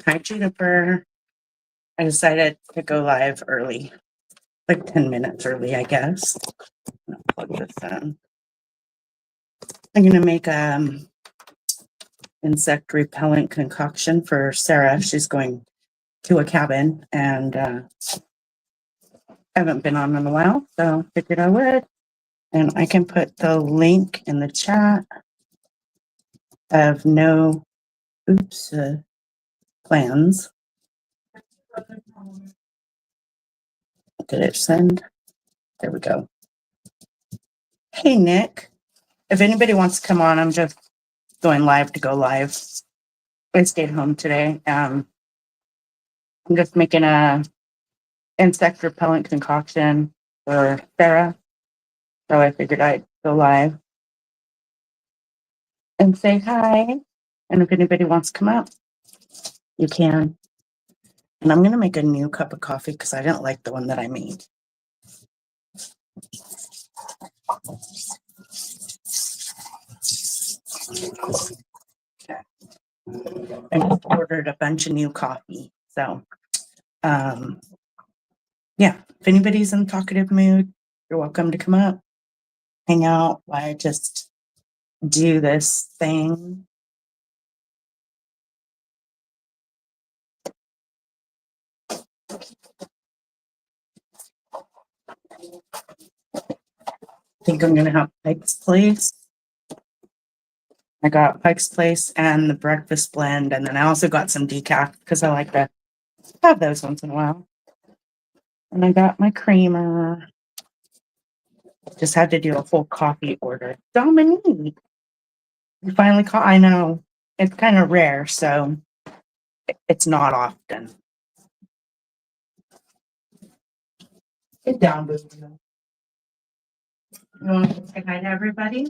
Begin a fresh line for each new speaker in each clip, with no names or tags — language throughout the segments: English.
Hi, Juniper. I decided to go live early, like 10 minutes early, I guess. Plug this in. I'm going to make insect repellent concoction for Sarah. She's going to a cabin and haven't been on in a while, so figured I would. And I can put the link in the chat of no plans. Did it send? There we go. Hey, Nick. If anybody wants to come on, I'm just going live to go live. I stayed home today. I'm just making a insect repellent concoction for Sarah. So I figured I'd go live and say hi. And if anybody wants to come up, you can. And I'm going to make a new cup of coffee because I didn't like the one that I made. Okay. I ordered a bunch of new coffee. So, yeah, if anybody's in talkative mood, you're welcome to come up, hang out while I just do this thing. I think I'm going to have Pike's Place. I got Pike's Place and the breakfast blend. And then I also got some decaf because I like to have those once in a while. And I got my creamer. Just had to do a full coffee order. Dominique, you finally caught. I know it's kind of rare, so it's not often. Get down, boo. You want to say hi to everybody?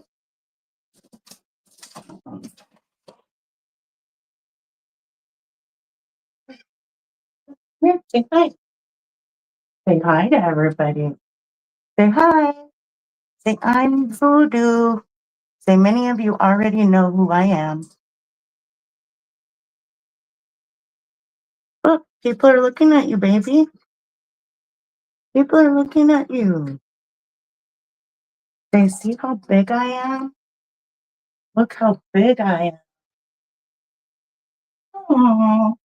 Yeah, say hi. Say hi to everybody. Say hi. Say I'm Voodoo. Say many of you already know who I am. Look, people are looking at you, baby. People are looking at you. They see how big I am. Look how big I am. Oh,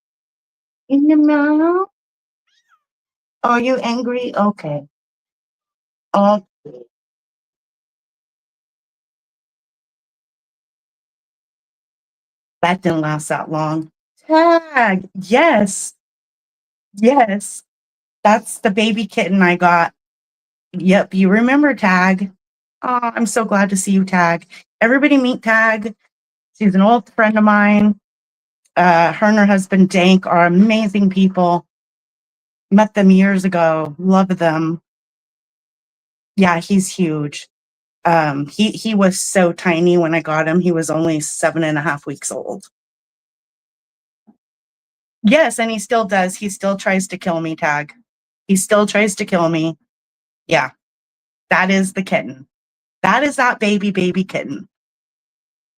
in the mouth. Are you angry? Okay. Okay. That didn't last that long. Tag. Yes. Yes. That's the baby kitten I got. Yep. You remember Tag. Oh, I'm so glad to see you, Tag. Everybody meet Tag. She's an old friend of mine. Her and her husband Dank are amazing people. Met them years ago. Love them. Yeah, he's huge. He was so tiny when I got him. He was only 7.5 weeks old. Yes, and he still does. He still tries to kill me, Tag. He still tries to kill me. Yeah, that is the kitten. That is that baby kitten.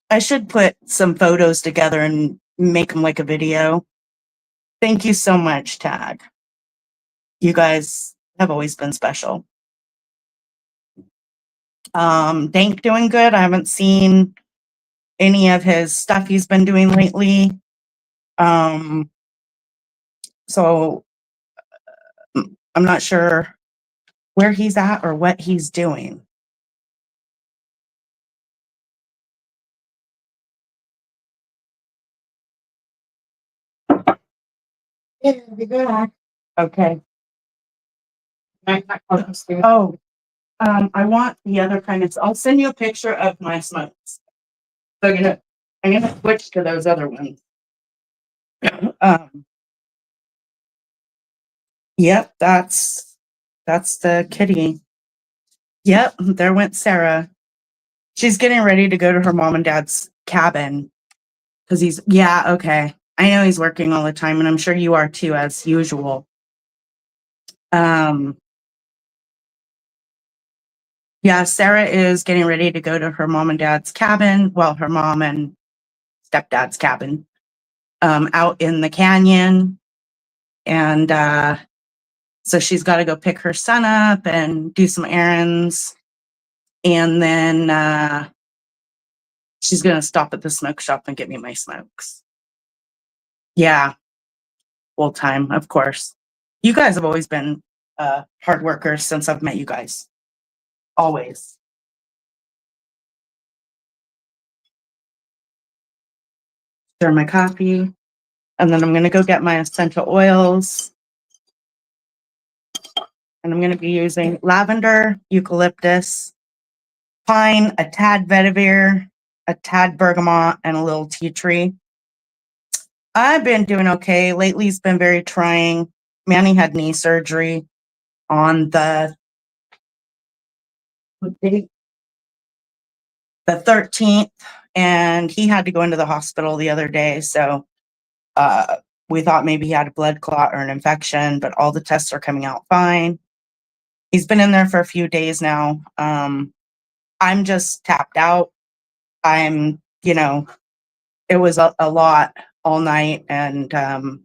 I should put some photos together and make them like a video. Thank you so much, Tag. You guys have always been special. Dank doing good. I haven't seen any of his stuff he's been doing lately. So I'm not sure where he's at or what he's doing. Okay. Oh, I want the other kind of. I'll send you a picture of my smokes. So I'm gonna switch to those other ones. Yep, that's the kitty. Yep, there went Sarah. She's getting ready to go to her mom and dad's cabin because okay. I know he's working all the time, and I'm sure you are too, as usual. Yeah, Sarah is getting ready to go to her mom and dad's cabin. Well, her mom and stepdad's cabin, out in the canyon. And so she's got to go pick her son up and do some errands. And then she's going to stop at the smoke shop and get me my smokes. Yeah, full time, of course. You guys have always been hard workers since I've met you guys. Always. Stir my coffee. And then I'm going to go get my essential oils. And I'm going to be using lavender, eucalyptus, pine, a tad vetiver, a tad bergamot, and a little tea tree. I've been doing okay. Lately, it's been very trying. Manny had knee surgery on the 13th, and he had to go into the hospital the other day. So we thought maybe he had a blood clot or an infection, but all the tests are coming out fine. He's been in there for a few days now. I'm just tapped out. It was a lot all night and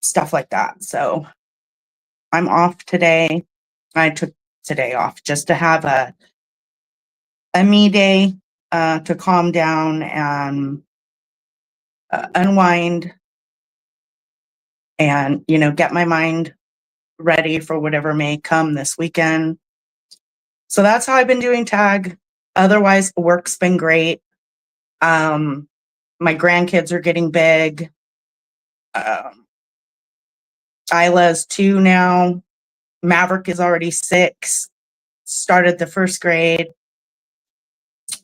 stuff like that. So I'm off today. I took today off just to have a me day, to calm down and unwind and, get my mind ready for whatever may come this weekend. So that's how I've been doing, Tag. Otherwise, work's been great. My grandkids are getting big. Isla's 2 now. Maverick is already 6. Started the first grade.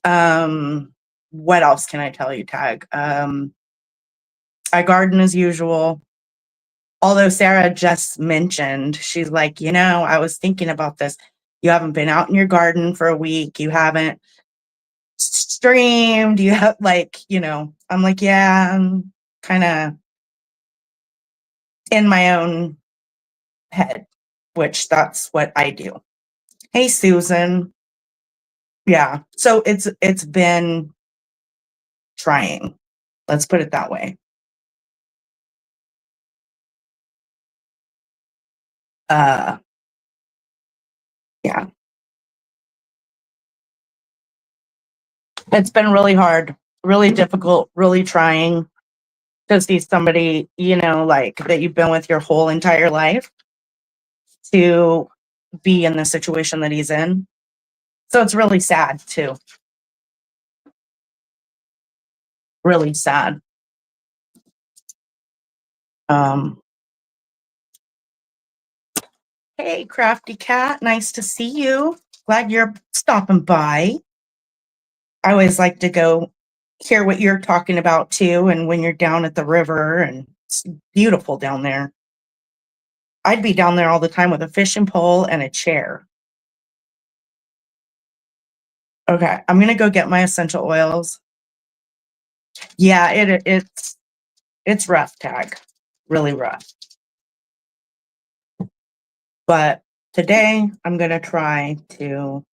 What else can I tell you, Tag? I garden as usual. Although Sarah just mentioned, she's like, I was thinking about this. You haven't been out in your garden for a week. You haven't streamed. You have I'm like, yeah, I'm kind of in my own head, which that's what I do. Hey, Susan. Yeah. So it's been trying. Let's put it that way. Yeah. It's been really hard, really difficult, really trying to see somebody, that you've been with your whole entire life to be in the situation that he's in. So it's really sad too. Really sad. Hey, Crafty Cat, nice to see you. Glad you're stopping by. I always like to go hear what you're talking about too, and when you're down at the river, and it's beautiful down there. I'd be down there all the time with a fishing pole and a chair. Okay, I'm gonna go get my essential oils. Yeah, it's rough, Tag. Really rough. But today I'm gonna try to,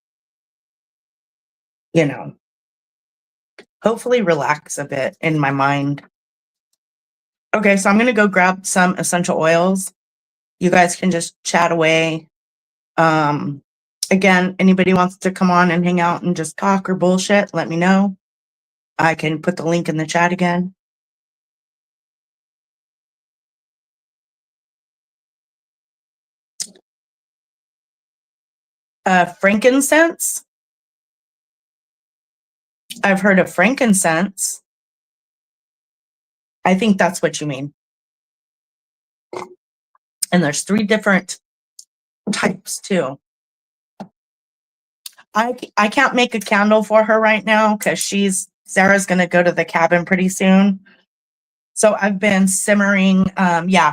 hopefully relax a bit in my mind. Okay, so I'm gonna go grab some essential oils. You guys can just chat away. Again, anybody wants to come on and hang out and just talk or bullshit, let me know. I can put the link in the chat again. Frankincense. I've heard of frankincense. I think that's what you mean. And there's 3 different types too. I can't make a candle for her right now because Sarah's going to go to the cabin pretty soon. So I've been simmering,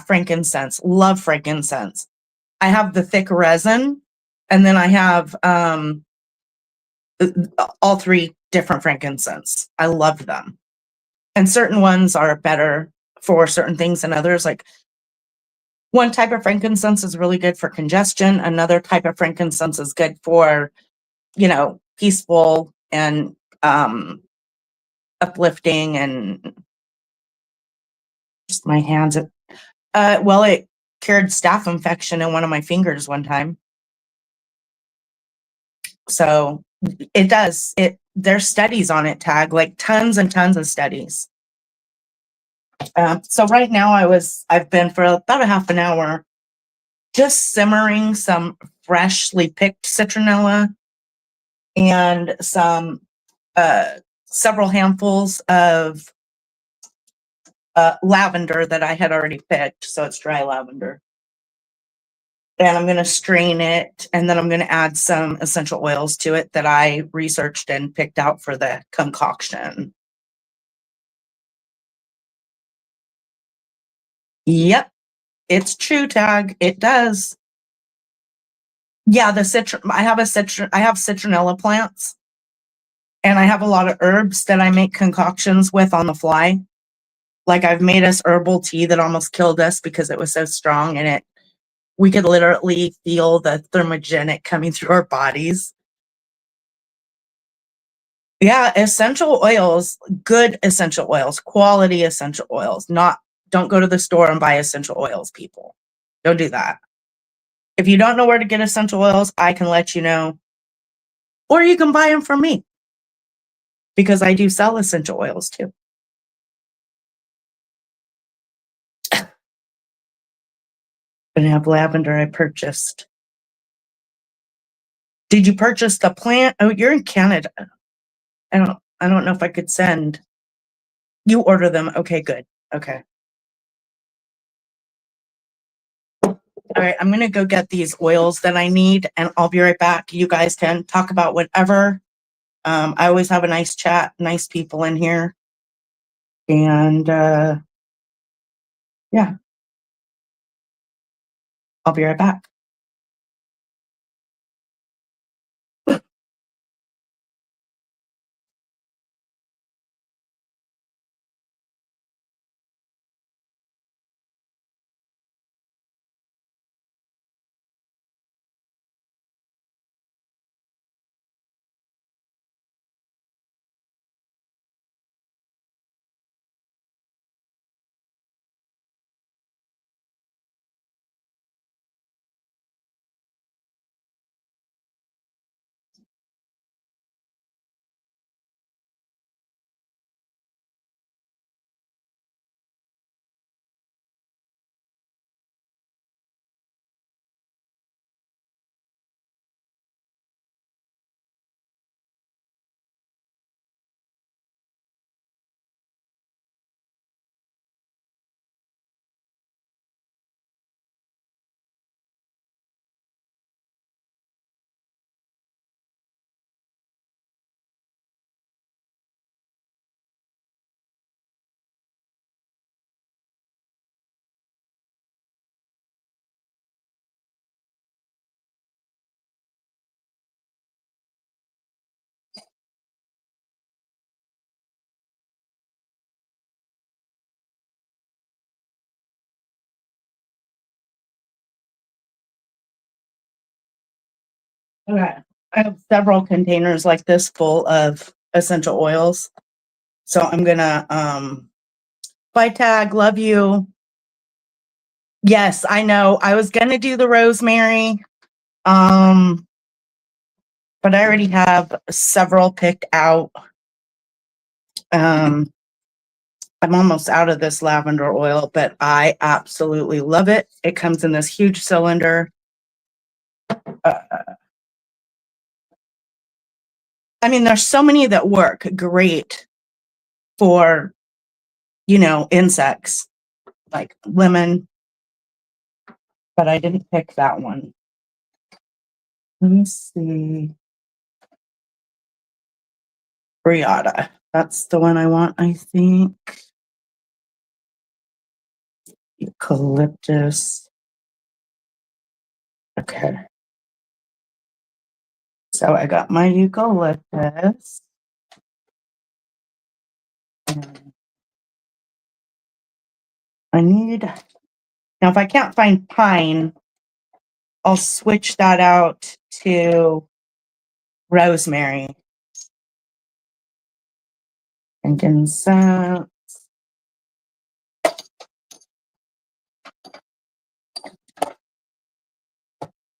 frankincense. Love frankincense. I have the thick resin, and then I have all 3 different frankincense. I love them. And certain ones are better for certain things than others. Like one type of frankincense is really good for congestion. Another type of frankincense is good for, peaceful and uplifting and just my hands. Well, it cured staph infection in one of my fingers one time. So it does. There's studies on it, Tag, like tons and tons of studies. So right now I've been for about a half an hour just simmering some freshly picked citronella and some several handfuls of lavender that I had already picked. So it's dry lavender. And I'm going to strain it, and then I'm going to add some essential oils to it that I researched and picked out for the concoction. Yep, it's true, Tag. It does. Yeah, I have citronella plants, and I have a lot of herbs that I make concoctions with on the fly. Like I've made us herbal tea that almost killed us because it was so strong, and we could literally feel the thermogenic coming through our bodies. Yeah, essential oils, good essential oils, quality essential oils. Don't go to the store and buy essential oils, people. Don't do that. If you don't know where to get essential oils, I can let you know. Or you can buy them from me, because I do sell essential oils too. And I have lavender I purchased. Did you purchase the plant? Oh, you're in Canada. I don't know if I could send. You order them. Okay, good. Okay. All right, I'm going to go get these oils that I need, and I'll be right back. You guys can talk about whatever. I always have a nice chat, nice people in here. And yeah, I'll be right back. Okay. I have several containers like this full of essential oils. So I'm gonna bye, Tag, love you. Yes, I know. I was gonna do the rosemary. But I already have several picked out. I'm almost out of this lavender oil, but I absolutely love it. It comes in this huge cylinder. I mean, there's so many that work great for, insects, like lemon, but I didn't pick that one. Let me see. Briata. That's the one I want, I think. Eucalyptus. Okay. So I got my eucalyptus. I need, now if I can't find pine, I'll switch that out to rosemary. frankincense,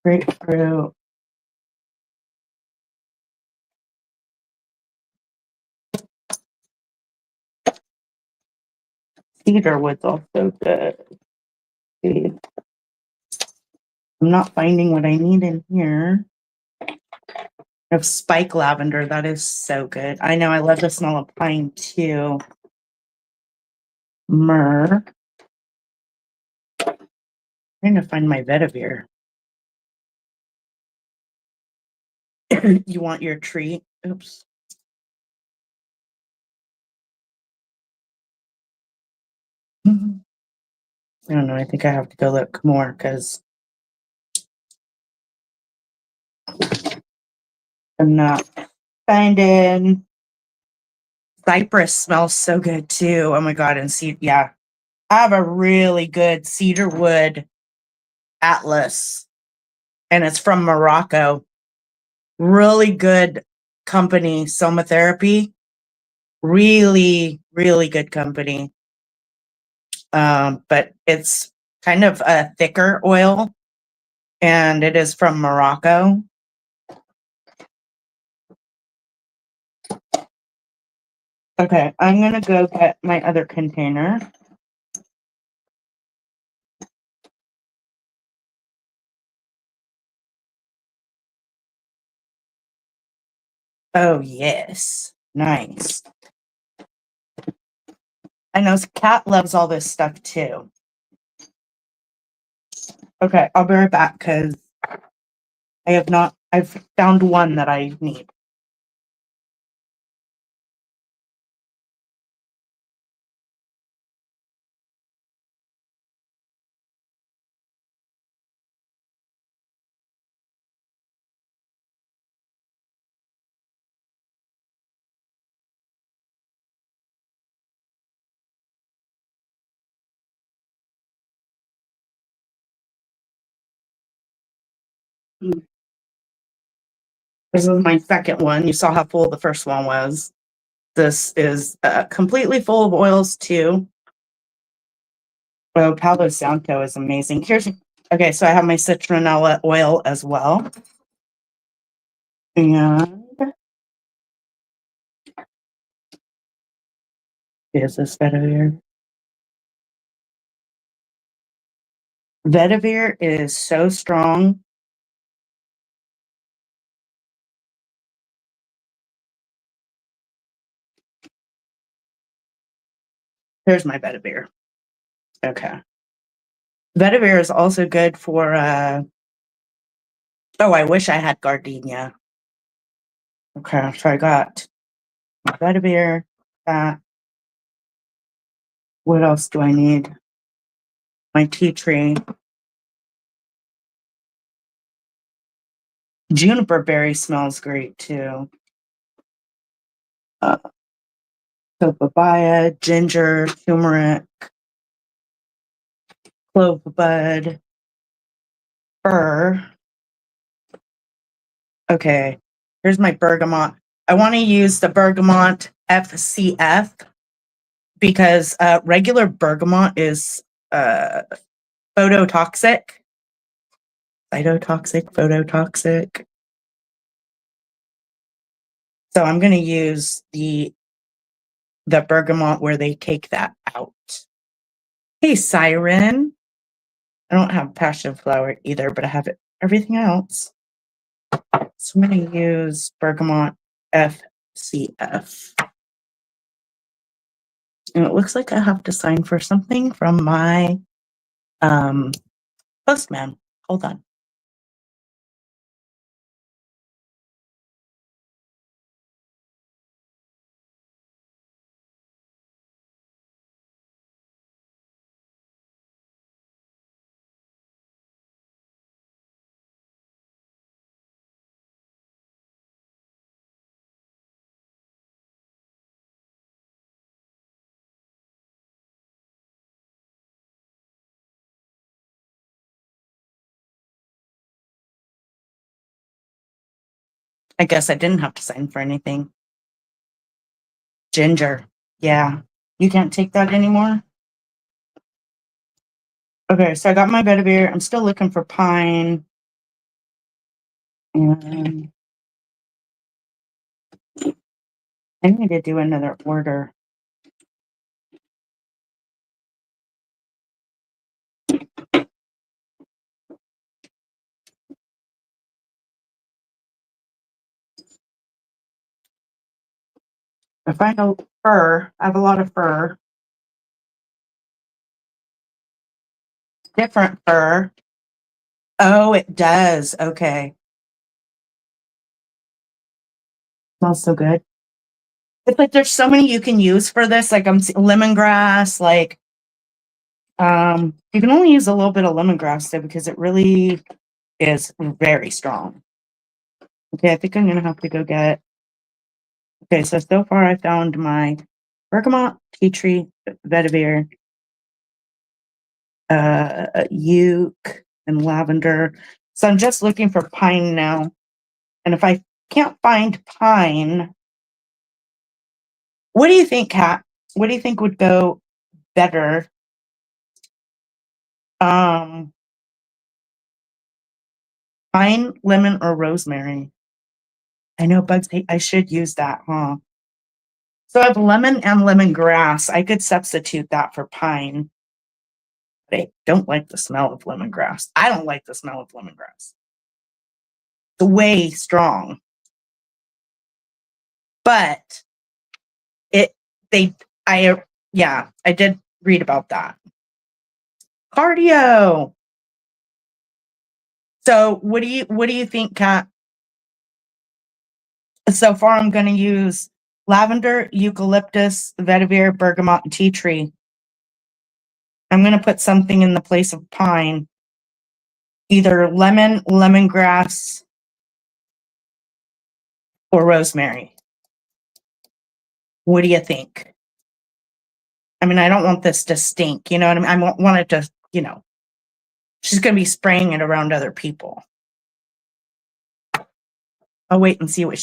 grapefruit, cedar wood's also good. See, I'm not finding what I need in here. I have spike lavender. That is so good. I know. I love the smell of pine too. Myrrh. I'm trying to find my vetiver. You want your treat? Oops. I don't know. I think I have to go look more because I'm not finding. Cypress smells so good too. Oh my God. And see, yeah, I have a really good cedar wood atlas and it's from Morocco. Really good company, Soma Therapy. Really, really good company. But it's kind of a thicker oil and it is from Morocco. Okay, I'm gonna go get my other container. Oh yes, nice. I know Kat loves all this stuff too. Okay, I'll be right back because I've found one that I need. This is my second one. You saw how full the first one was. This is completely full of oils too. Oh, Palo Santo is amazing. Okay, so I have my citronella oil as well. And is this vetiver? Vetiver is so strong. Here's my vetiver. Okay. Vetiver is also good for oh, I wish I had gardenia. Okay, so I got my vetiver, that. What else do I need? My tea tree. Juniper berry smells great too. Papaya, ginger, turmeric, clove bud, fir. Okay, here's my bergamot. I want to use the bergamot FCF because regular bergamot is phototoxic. Phototoxic. So I'm going to use the bergamot where they take that out. Hey, Siren. I don't have passion flower either, but I have everything else. So I'm going to use bergamot FCF. And it looks like I have to sign for something from my postman. Hold on. I guess I didn't have to sign for anything. Ginger. Yeah. You can't take that anymore? Okay, so I got my vetiver. I'm still looking for pine. And I need to do another order. I find a fir. I have a lot of fir. Different fir. Oh, it does. Okay. Smells so good. It's like there's so many you can use for this. Like lemongrass, like you can only use a little bit of lemongrass though because it really is very strong. Okay, I think I'm gonna have to go get. Okay, so far I found my bergamot, tea tree, vetiver, uke, and lavender. So I'm just looking for pine now. And if I can't find pine, what do you think, Kat? What do you think would go better? Um, Pine, lemon, or rosemary? I know bugs hate. I should use that, huh? So I have lemon and lemongrass. I could substitute that for pine. But I don't like the smell of lemongrass. I don't like the smell of lemongrass. It's way strong. But it they I yeah, I did read about that. Cardio. So what do you think, Kat? So far I'm gonna use lavender, eucalyptus, vetiver, bergamot, and tea tree. I'm gonna put something in the place of pine. Either lemon, lemongrass, or rosemary. What do you think? I mean, I don't want this to stink. You know what I mean? I want it to, she's going to be spraying it around other people. I'll wait and see what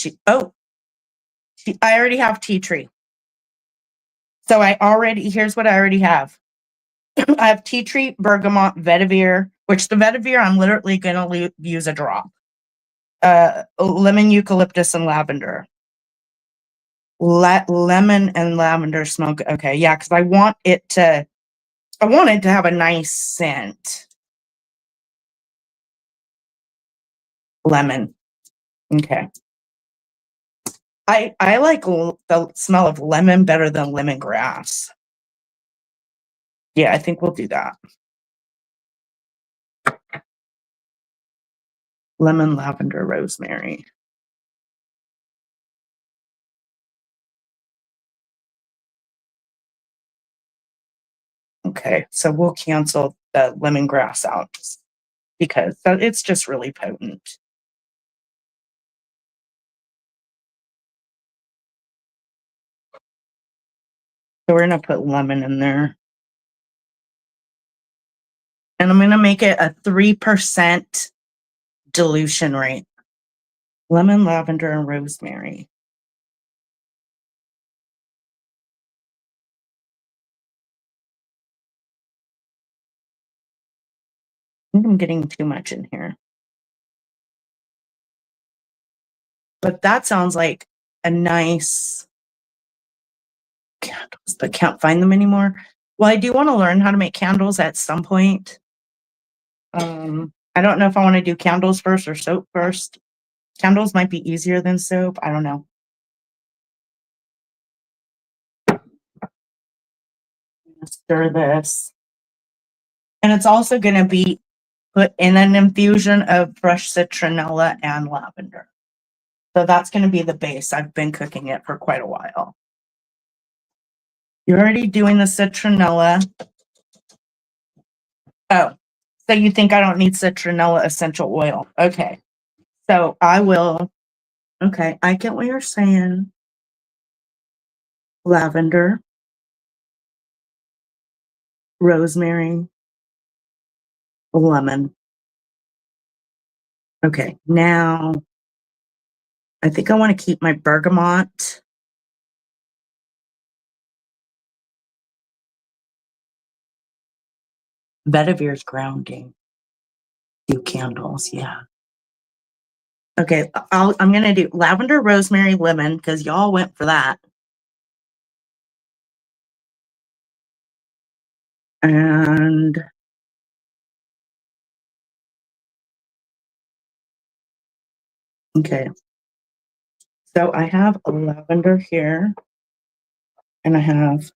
I already have tea tree. So here's what I already have. I have tea tree, bergamot, vetiver, which the vetiver, I'm literally going to use a drop. Lemon, eucalyptus, and lavender. Lemon and lavender smell good. Okay, yeah, because I want it to have a nice scent. Lemon. Okay. I like the smell of lemon better than lemongrass. Yeah, I think we'll do that. Lemon, lavender, rosemary. Okay, so we'll cancel the lemongrass out because it's just really potent. So we're gonna put lemon in there. And I'm gonna make it a 3% dilution rate. Lemon, lavender, and rosemary. I think I'm getting too much in here. But that sounds like a nice candles, but can't find them anymore. Well, I do want to learn how to make candles at some point. I don't know if I want to do candles first or soap first. Candles might be easier than soap. I don't know. Stir this. And it's also going to be put in an infusion of fresh citronella and lavender. So that's going to be the base. I've been cooking it for quite a while. You're already doing the citronella. Oh, so you think I don't need citronella essential oil? Okay. So I will. Okay, I get what you're saying. Lavender, rosemary, lemon. Okay, now I think I want to keep my bergamot Vetiver's grounding. Do candles, yeah. Okay, I'm gonna do lavender, rosemary, lemon, because y'all went for that. And okay. So I have a lavender here, and I have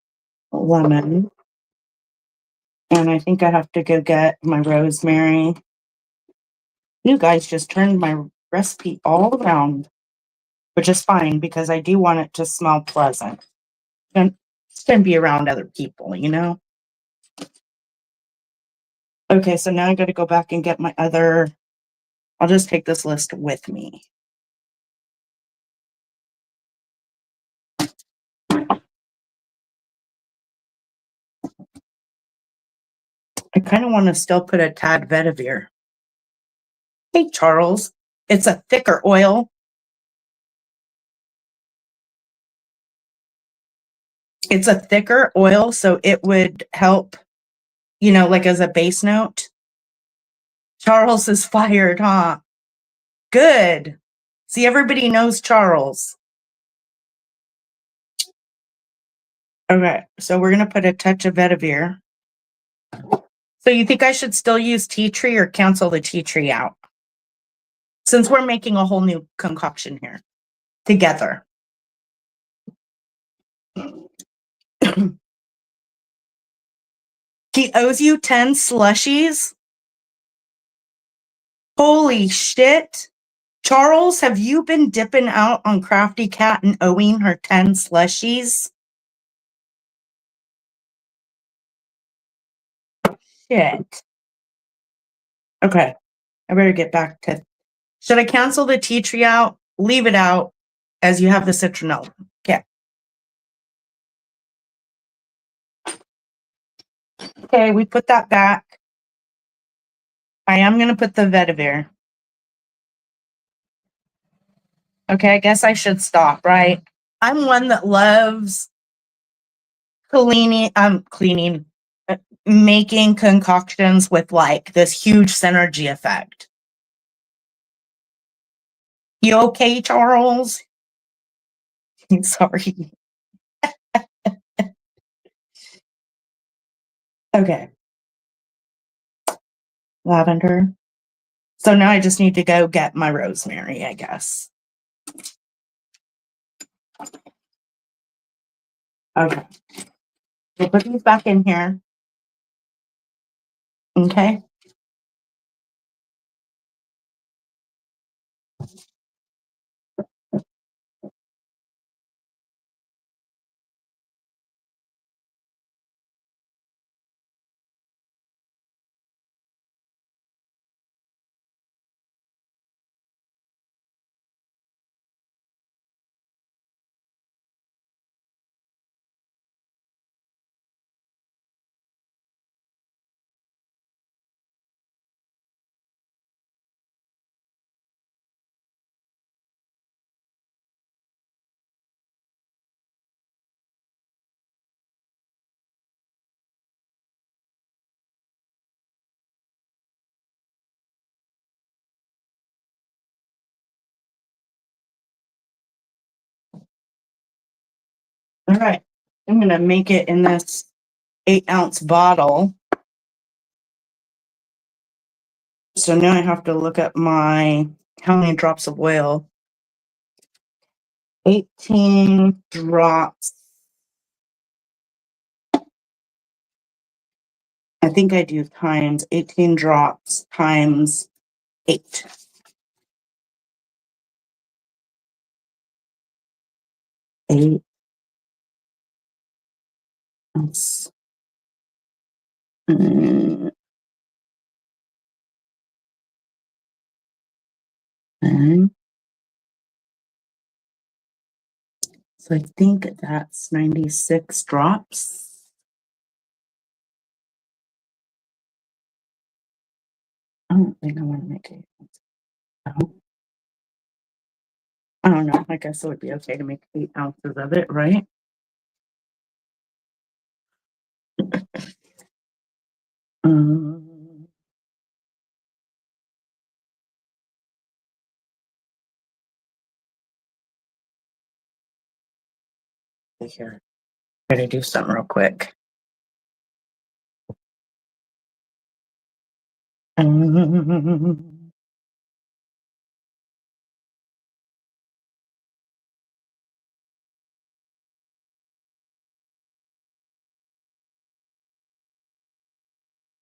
a lemon, and I think I have to go get my rosemary. You guys just turned my recipe all around, which is fine because I do want it to smell pleasant. And it's gonna be around other people, you know? Okay, so now I gotta go back and get my other. I'll just take this list with me. I kind of want to still put a tad vetiver. Hey, Charles, it's a thicker oil. It's a thicker oil, so it would help, you know, like as a base note. Charles is fired, huh? Good. See, everybody knows Charles. Okay, so we're going to put a touch of vetiver. So you think I should still use tea tree or cancel the tea tree out? Since we're making a whole new concoction here together. He owes you 10 slushies? Holy shit. Charles, have you been dipping out on Crafty Cat and owing her 10 slushies? Shit. Okay. I better get back to. Should I cancel the tea tree out? Leave it out as you have the citronella. Okay. Okay, we put that back. I am going to put the vetiver. Okay, I guess I should stop, right? I'm one that loves cleaning, making concoctions with like this huge synergy effect. You okay, Charles? Sorry. Okay. Lavender. So now I just need to go get my rosemary, I guess. Okay. We'll put these back in here. Okay. All right. I'm going to make it in this 8-ounce bottle. So now I have to look at how many drops of oil. 18 drops. I think I do times 18 drops times 8. Eight. Ounce. Okay. So I think that's 96 drops. I don't think I want to make it. I don't know. I guess it would be okay to make 8 ounces of it, right? Um, here, gotta do something real quick. Um,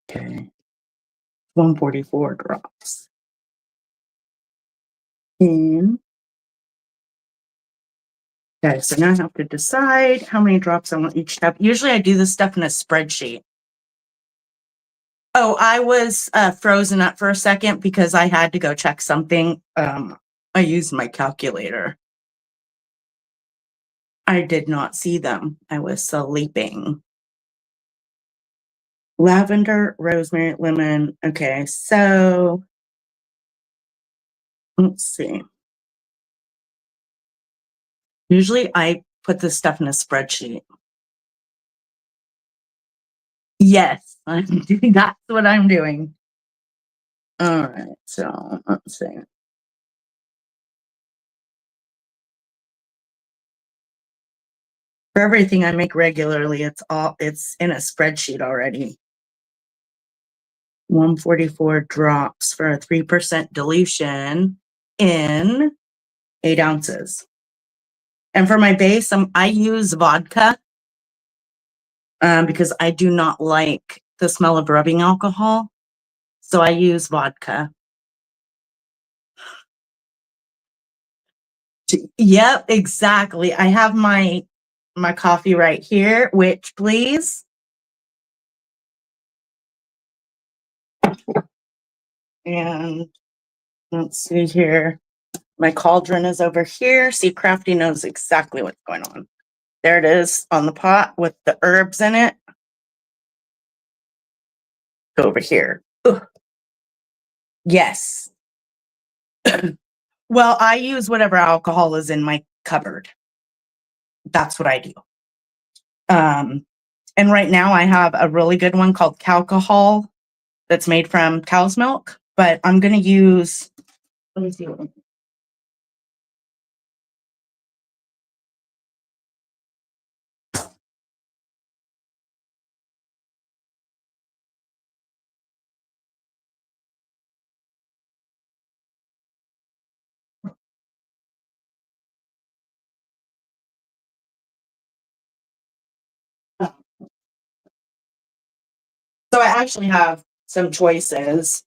okay, 144 drops. And okay, so now I have to decide how many drops I want each step. Usually I do this stuff in a spreadsheet. Oh, I was frozen up for a second because I had to go check something. I used my calculator. I did not see them. I was sleeping. Lavender, rosemary, lemon. Okay, so let's see. Usually I put this stuff in a spreadsheet. Yes, that's what I'm doing. All right, so let's see. For everything I make regularly, it's in a spreadsheet already. 144 drops for a 3% dilution in 8 ounces. And for my base, I use vodka because I do not like the smell of rubbing alcohol. So I use vodka. Yep, exactly. I have my coffee right here, which please. And let's see here. My cauldron is over here. See, Crafty knows exactly what's going on. There it is on the pot with the herbs in it. Go over here. Ugh. Yes. Well, I use whatever alcohol is in my cupboard. That's what I do. And right now I have a really good one called Calcohol that's made from cow's milk, but I'm going to use, let me see. So I actually have some choices.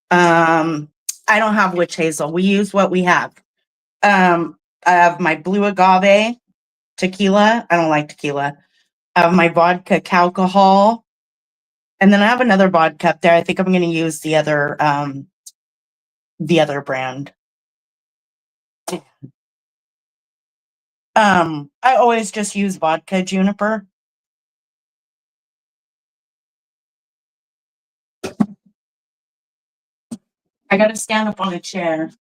I don't have witch hazel. We use what we have. I have my blue agave tequila. I don't like tequila. I have my vodka alcohol. And then I have another vodka up there. I think I'm going to use the other brand. I always just use vodka juniper. I got to stand up on a chair.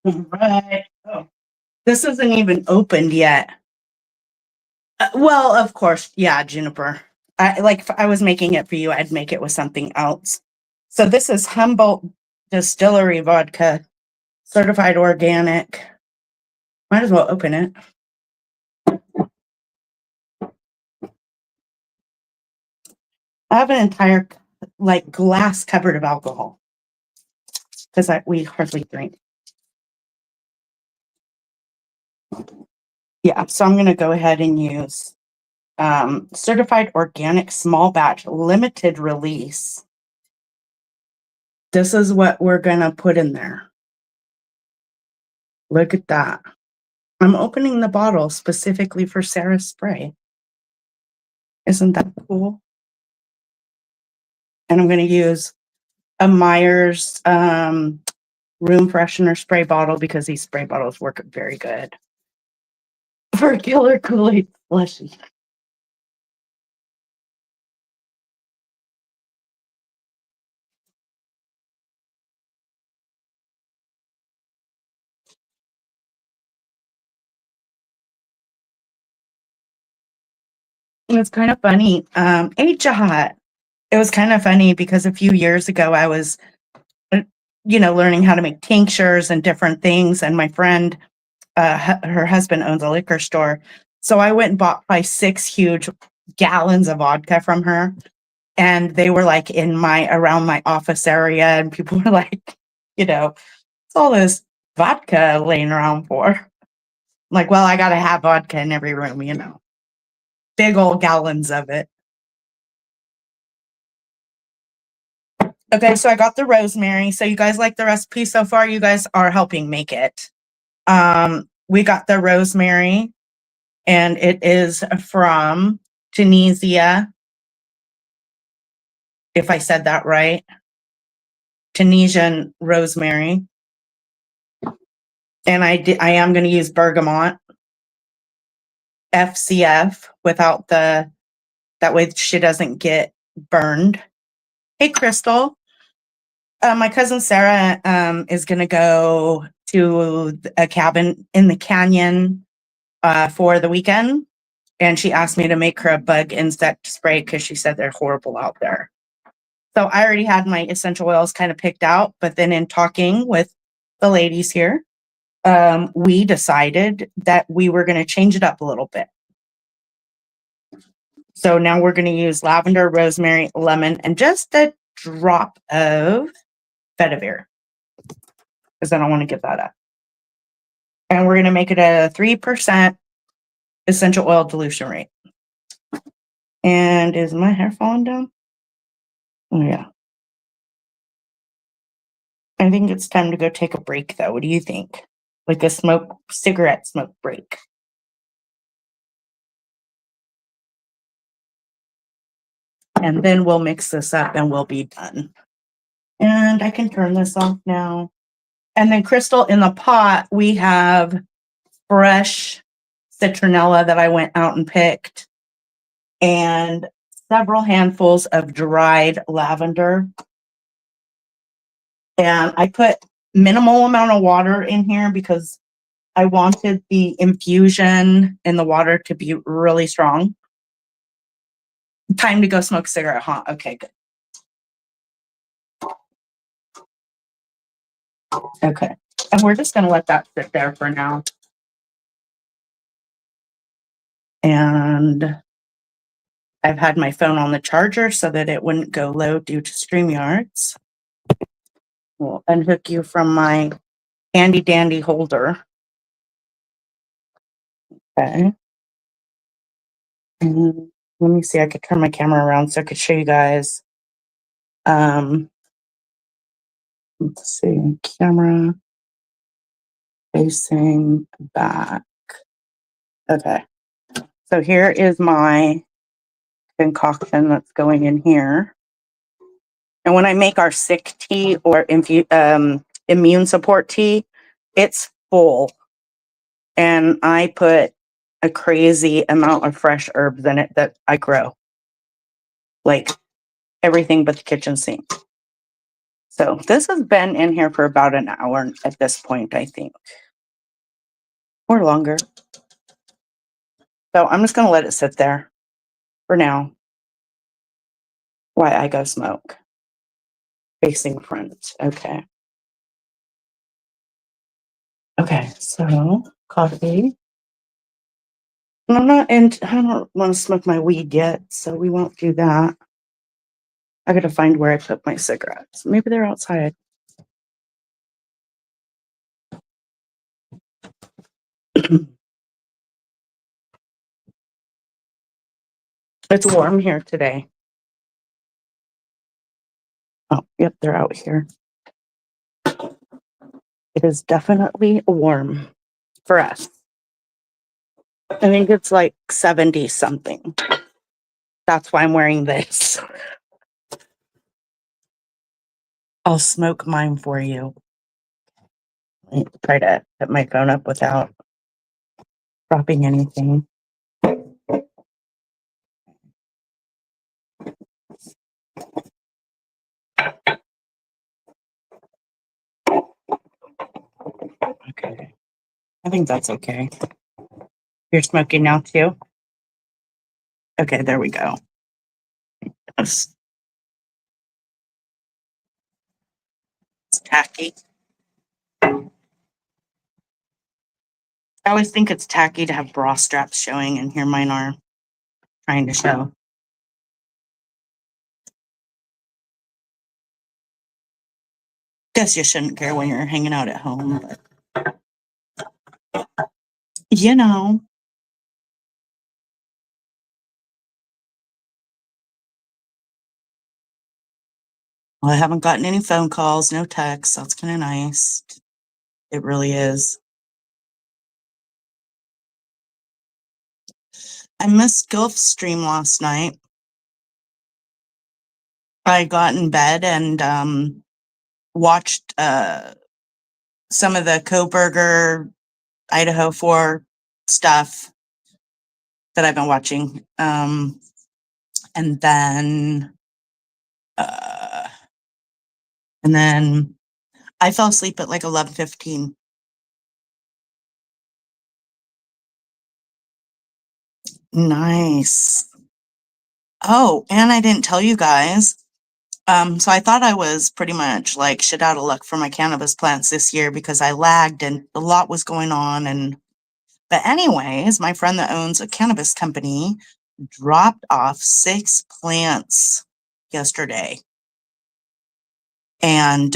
Right. Oh, this isn't even opened yet. Well, of course, yeah, juniper. If I was making it for you, I'd make it with something else. So this is Humboldt Distillery vodka, certified organic. Might as well open it. I have an entire glass cupboard of alcohol because we hardly drink. Yeah, so I'm going to go ahead and use certified organic small batch limited release. This is what we're gonna put in there. Look at that. I'm opening the bottle specifically for Sarah's spray. Isn't that cool? And I'm gonna use a Myers room freshener spray bottle because these spray bottles work very good for killer Kool-Aid slushy. And it's kind of funny. Jahot. It was kind of funny because a few years ago I was, learning how to make tinctures and different things. And my friend, her husband owns a liquor store. So I went and bought probably 6 huge gallons of vodka from her. And they were like around my office area. And people were like, what's all this vodka laying around for? I'm like, well, I got to have vodka in every room, big old gallons of it. Okay, so I got the rosemary. So you guys like the recipe so far? You guys are helping make it. We got the rosemary, and it is from Tunisia. If I said that right. Tunisian rosemary. And I am going to use bergamot. FCF without that way she doesn't get burned. Hey, Crystal. My cousin Sarah is going to go to a cabin in the canyon for the weekend. And she asked me to make her a bug insect spray because she said they're horrible out there. So I already had my essential oils kind of picked out. But then in talking with the ladies here, we decided that we were going to change it up a little bit. So now we're going to use lavender, rosemary, lemon, and just a drop of vetiver because I don't want to give that up. And we're going to make it a 3% essential oil dilution rate. And is my hair falling down? Oh, yeah. I think it's time to go take a break, though. What do you think? Like a cigarette smoke break. And then we'll mix this up and we'll be done. And I can turn this off now. And then, Crystal, in the pot, we have fresh citronella that I went out and picked, and several handfuls of dried lavender. And I put minimal amount of water in here because I wanted the infusion in the water to be really strong. Time to go smoke a cigarette, huh? Okay, good. Okay. And we're just going to let that sit there for now. And I've had my phone on the charger so that it wouldn't go low due to StreamYards. We'll unhook you from my handy dandy holder. Okay. And let me see, I could turn my camera around so I could show you guys. Let's see, camera facing back. Okay. So here is my concoction that's going in here. And when I make our sick tea or immune support tea, it's full. And I put a crazy amount of fresh herbs in it that I grow. Like everything but the kitchen sink. So this has been in here for about an hour at this point, I think. Or longer. So I'm just going to let it sit there for now while I go smoke. Facing front. Okay. Okay, so coffee. I don't want to smoke my weed yet, so we won't do that. I gotta find where I put my cigarettes. Maybe they're outside. It's warm here today. Oh, yep, they're out here. It is definitely warm for us. I think it's like 70 something. That's why I'm wearing this. I'll smoke mine for you. Let me try to put my phone up without dropping anything. Okay. I think that's okay. You're smoking now too? Okay, there we go. It's tacky. I always think it's tacky to have bra straps showing, and here mine are trying to show. Guess you shouldn't care when you're hanging out at home, but you know. Well, I haven't gotten any phone calls, no texts. That's kind of nice. It really is. I missed Gulfstream last night. I got in bed and watched some of the Koberger Idaho 4 stuff that I've been watching. And then uh, and then I fell asleep at like 11:15. Nice. Oh, and I didn't tell you guys. So I thought I was pretty much like shit out of luck for my cannabis plants this year because I lagged and a lot was going on. But anyways, my friend that owns a cannabis company dropped off 6 plants yesterday. And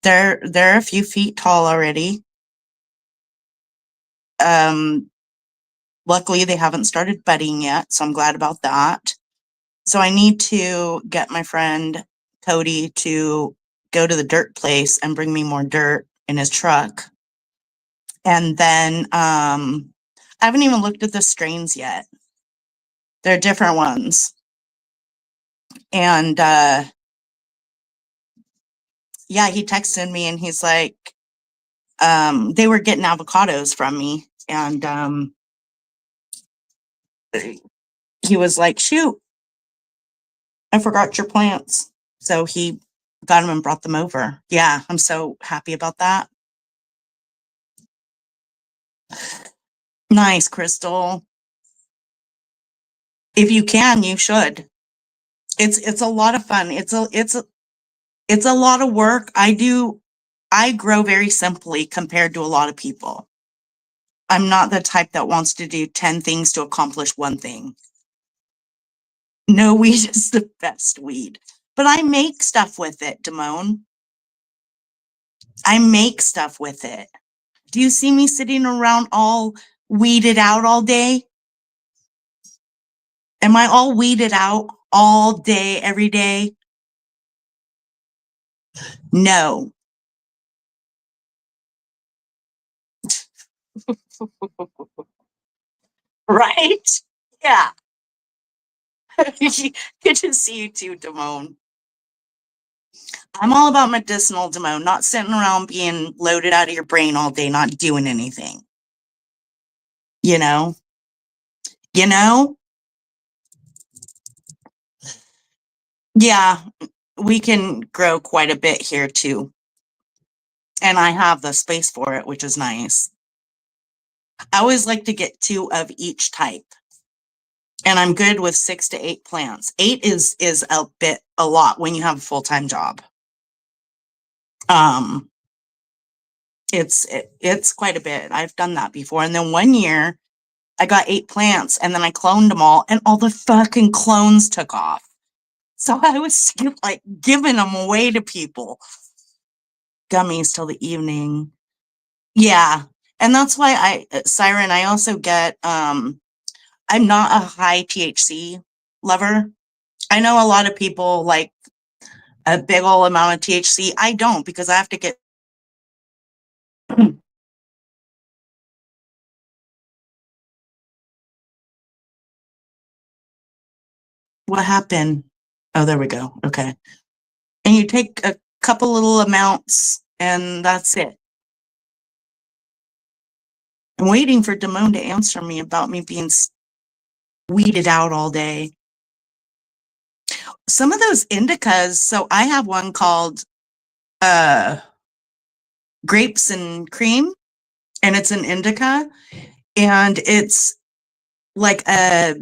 they're a few feet tall already. Luckily they haven't started budding yet, so I'm glad about that. So I need to get my friend Cody to go to the dirt place and bring me more dirt in his truck. And then I haven't even looked at the strains yet. They're different ones. And yeah, he texted me and he's like, they were getting avocados from me. And he was like, shoot, I forgot your plants. So he got them and brought them over. Yeah, I'm so happy about that. Nice, Crystal. If you can, you should. It's a lot of fun. It's a lot of work. I grow very simply compared to a lot of people. I'm not the type that wants to do 10 things to accomplish one thing. No weed is the best weed. But I make stuff with it, Damone. I make stuff with it. Do you see me sitting around all weeded out all day? Am I all weeded out all day, every day? No. Right? Yeah. Good to see you too, Damone. I'm all about medicinal, Damone, not sitting around being loaded out of your brain all day, not doing anything. You know? You know? Yeah, we can grow quite a bit here too. And I have the space for it, which is nice. I always like to get 2 of each type. And I'm good with 6 to 8 plants. 8 is a lot when you have a full-time job. It's quite a bit. I've done that before. And then one year I got 8 plants and then I cloned them all and all the fucking clones took off. So I was like giving them away to people. Gummies till the evening. Yeah. And that's why Siren, I also get, I'm not a high THC lover. I know a lot of people like a big old amount of THC. I don't because I have to get What happened? Oh, there we go. Okay. And you take a couple little amounts and that's it. I'm waiting for Damone to answer me about me being weeded out all day. Some of those indicas, so I have one called Grapes and Cream, and it's an indica, and it's like a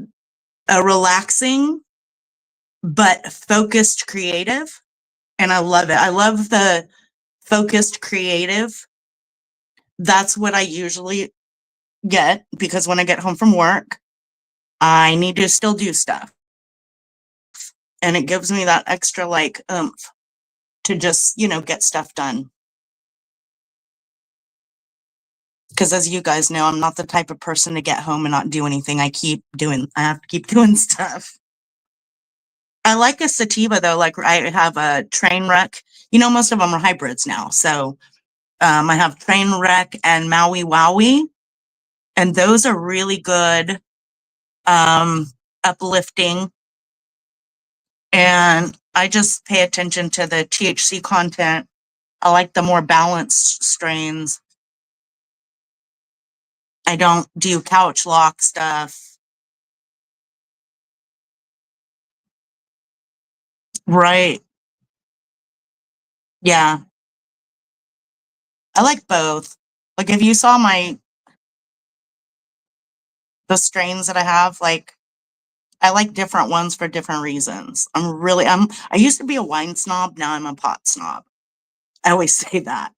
relaxing but focused creative, and I love it. I love the focused creative. That's what I usually get because when I get home from work, I need to still do stuff. And it gives me that extra like oomph to just, get stuff done. Because as you guys know, I'm not the type of person to get home and not do anything. I have to keep doing stuff. I like a sativa though. Like I have a train wreck. Most of them are hybrids now. So I have train wreck and Maui Wowie, and those are really good, uplifting. And I just pay attention to the THC content. I like the more balanced strains. I don't do couch lock stuff. Right. Yeah. I like both. Like if you saw the strains that I have, like I like different ones for different reasons. I used to be a wine snob, now I'm a pot snob. I always say that.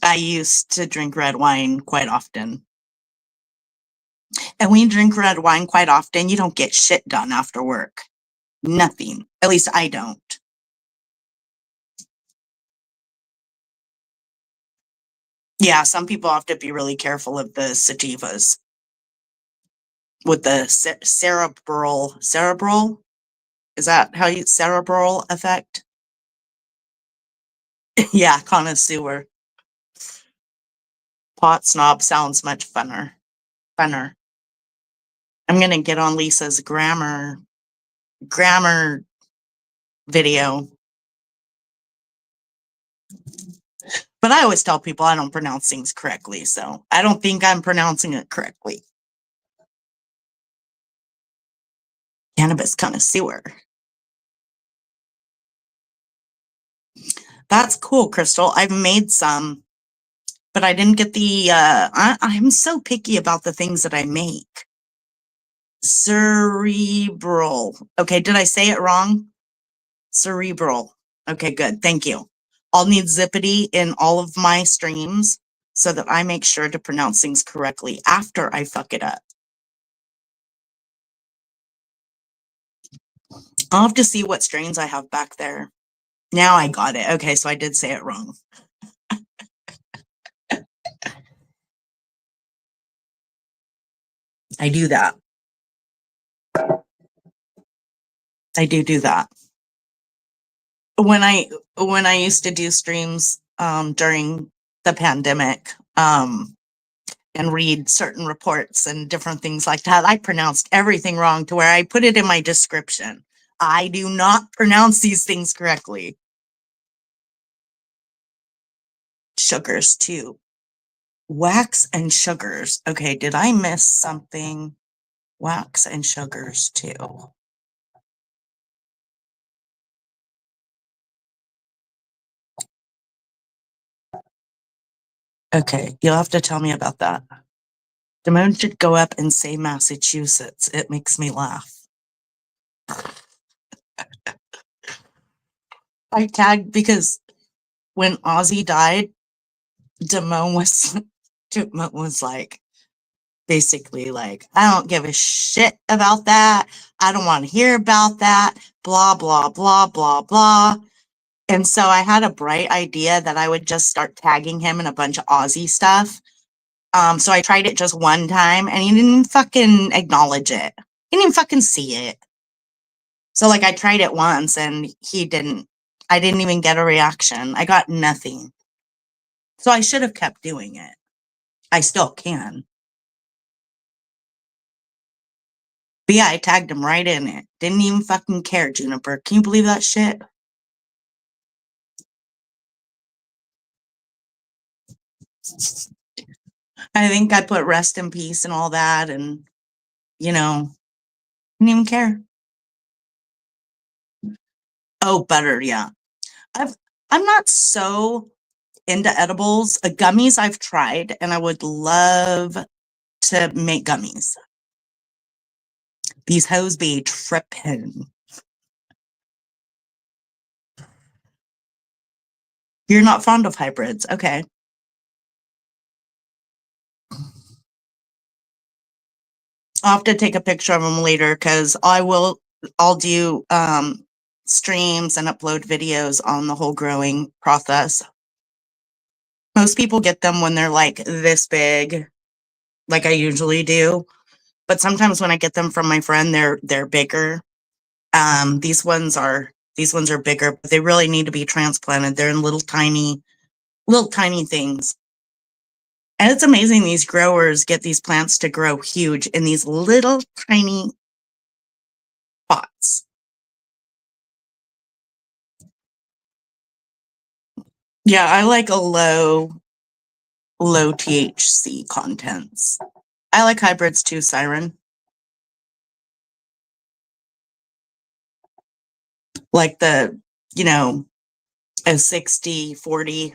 I used to drink red wine quite often. And when you drink red wine quite often, you don't get shit done after work. Nothing. At least I don't. Yeah, some people have to be really careful of the sativas with the cerebral. Is that how you cerebral effect? Yeah, connoisseur. Pot snob sounds much funner. I'm gonna get on Lisa's grammar video. But I always tell people I don't pronounce things correctly, so I don't think I'm pronouncing it correctly. Cannabis connoisseur. That's cool, Crystal. I've made some, but I didn't get the I'm so picky about the things that I make. Cerebral. Okay, did I say it wrong? Cerebral. Okay, good. Thank you. I'll need Zippity in all of my streams so that I make sure to pronounce things correctly after I fuck it up. I'll have to see what strains I have back there. Now I got it. Okay, so I did say it wrong. I do that. I do that. When I used to do streams during the pandemic, and read certain reports and different things like that, I pronounced everything wrong to where I put it in my description. I do not pronounce these things correctly. Sugars too. Wax and sugars. Okay, did I miss something? Wax and sugars too. Okay, you'll have to tell me about that. Damone should go up and say Massachusetts. It makes me laugh. I tagged because when Ozzy died, Damone was like, basically like, I don't give a shit about that. I don't want to hear about that. Blah, blah, blah, blah, blah. And so I had a bright idea that I would just start tagging him in a bunch of Aussie stuff. So I tried it just one time and he didn't fucking acknowledge it. He didn't even fucking see it. So like I tried it once and I didn't even get a reaction. I got nothing. So I should have kept doing it. I still can. But yeah, I tagged him right in it. Didn't even fucking care, Juniper. Can you believe that shit? I think I put rest in peace and all that, and didn't even care. Oh, butter, yeah. I'm not so into edibles. Gummies I've tried, and I would love to make gummies. These hoes be tripping. You're not fond of hybrids, okay? I'll have to take a picture of them later because I'll do streams and upload videos on the whole growing process. Most people get them when they're like this big, like I usually do. But sometimes when I get them from my friend, they're bigger. These ones are bigger, but they really need to be transplanted. They're in little tiny things. And it's amazing these growers get these plants to grow huge in these little tiny pots. Yeah, I like a low THC contents. I like hybrids too, Siren. Like the, a 60-40.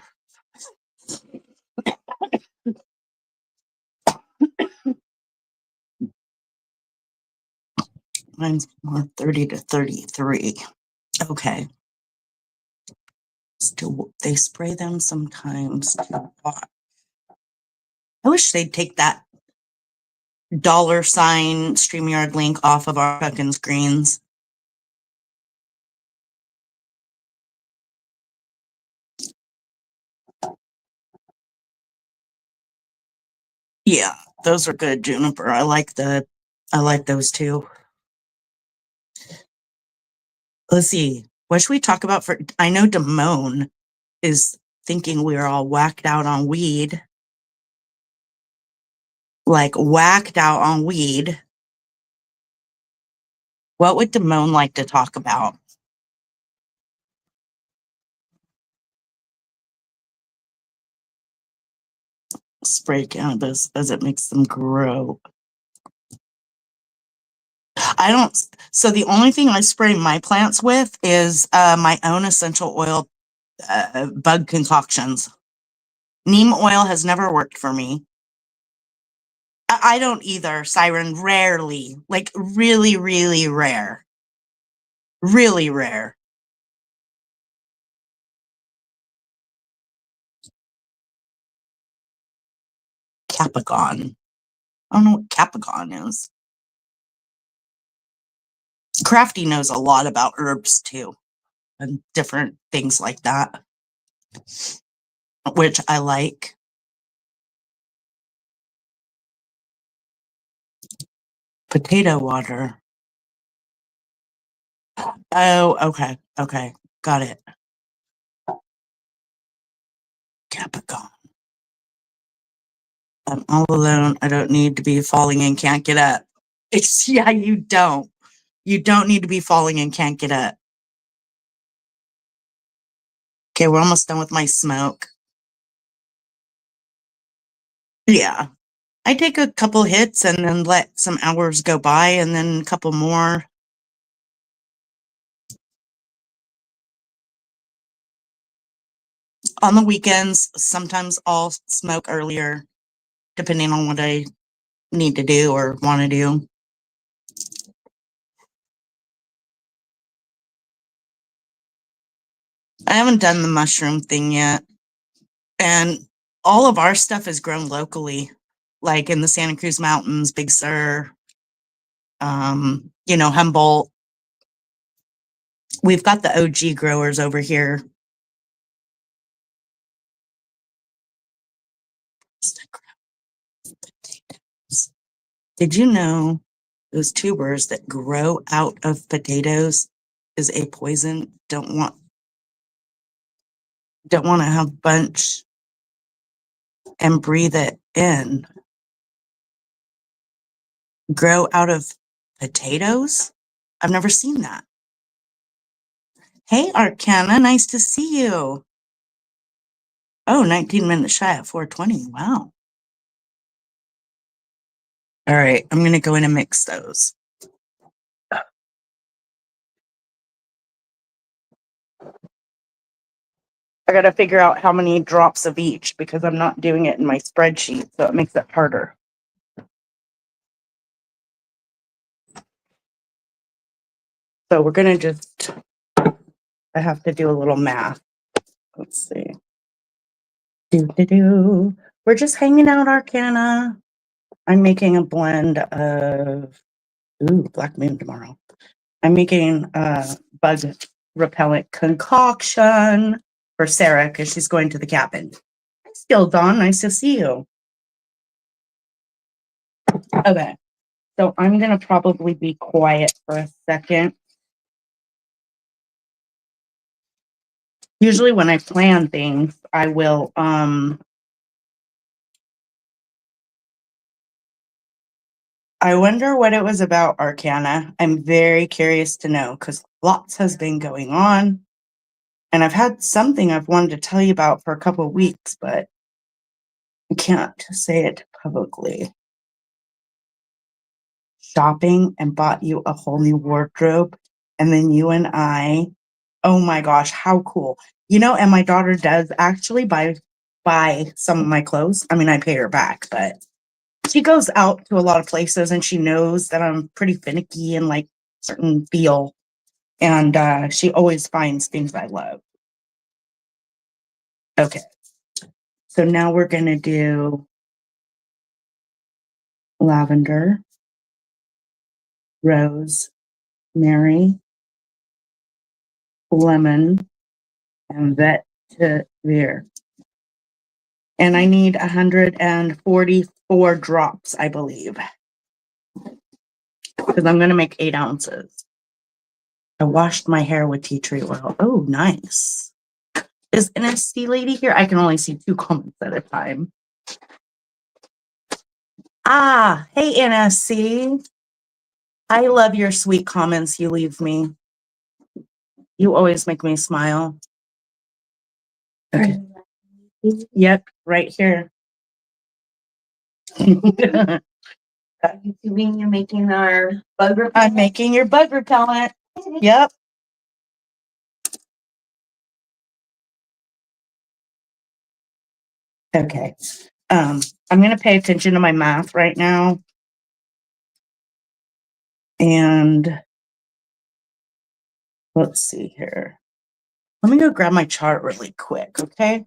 Mine's more 30 to 33. Okay. Still, they spray them sometimes to watch. I wish they'd take that $sign StreamYard link off of our fucking screens. Yeah, those are good, Juniper. I like those too. Let's see. What should we talk about for? I know Damone is thinking we're all whacked out on weed. Like whacked out on weed. What would Damone like to talk about? Spray cannabis as it makes them grow. I don't. So the only thing I spray my plants with is my own essential oil bug concoctions. Neem oil has never worked for me. I don't either, Siren. Rarely. Like really, really rare. Really rare. Capagon. I don't know what Capagon is. Crafty knows a lot about herbs too, and different things like that, which I like. Potato water. Oh, okay. Okay. Got it. Capagon. I'm all alone. I don't need to be falling and can't get up. Yeah, you don't. You don't need to be falling and can't get up. Okay, we're almost done with my smoke. Yeah. I take a couple hits and then let some hours go by and then a couple more. On the weekends, sometimes I'll smoke earlier, depending on what I need to do or want to do. I haven't done the mushroom thing yet. And all of our stuff is grown locally, like in the Santa Cruz Mountains, Big Sur, Humboldt. We've got the OG growers over here. Did you know those tubers that grow out of potatoes is a poison? Don't want to have bunch and breathe it in. Grow out of potatoes? I've never seen that. Hey, Arcana, nice to see you. Oh, 19 minutes shy at 4:20. Wow. All right, I'm going to go in and mix those. I got to figure out how many drops of each because I'm not doing it in my spreadsheet, so it makes it harder. So we're going to just, I have to do a little math. Let's see. We're just hanging out, Arcana. I'm making a blend of, Black Moon tomorrow. I'm making a bug repellent concoction for Sarah because she's going to the cabin. Hi, Still Dawn. Nice to see you. Okay. So I'm going to probably be quiet for a second. Usually when I plan things, I will, I wonder what it was about, Arcana. I'm very curious to know because lots has been going on. And I've had something I've wanted to tell you about for a couple of weeks, but I can't say it publicly. Shopping and bought you a whole new wardrobe. And then you and I, oh my gosh, how cool. You know, and my daughter does actually buy some of my clothes. I mean, I pay her back, but she goes out to a lot of places and she knows that I'm pretty finicky and like certain feel. And she always finds things I love. Okay. So now we're going to do lavender, rose, Mary, lemon, and vetiver. And I need 144 drops, I believe, because I'm going to make 8 ounces. I washed my hair with tea tree oil. Oh, nice. Is NSC lady here? I can only see 2 comments at a time. Ah, hey, NSC. I love your sweet comments you leave me. You always make me smile. Okay. Yep, right here.
You mean you're making our bug repellent?
I'm making your bug repellent. Yep. Okay. I'm going to pay attention to my math right now. And let's see here. Let me go grab my chart really quick, okay?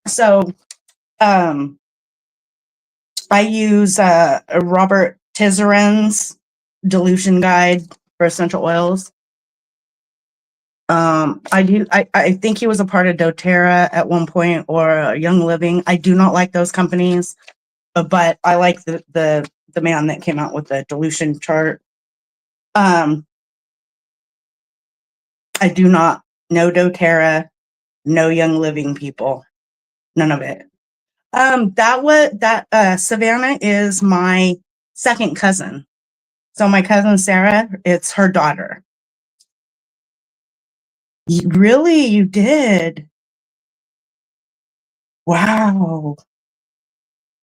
So, I use Robert Tizerin's dilution guide for essential oils. I think he was a part of doTERRA at one point or Young Living. I do not like those companies, but I like the man that came out with the dilution chart. I do not know doTERRA, no Young Living people, none of it. Savannah is my second cousin. So my cousin Sarah, it's her daughter. Really? You did? Wow.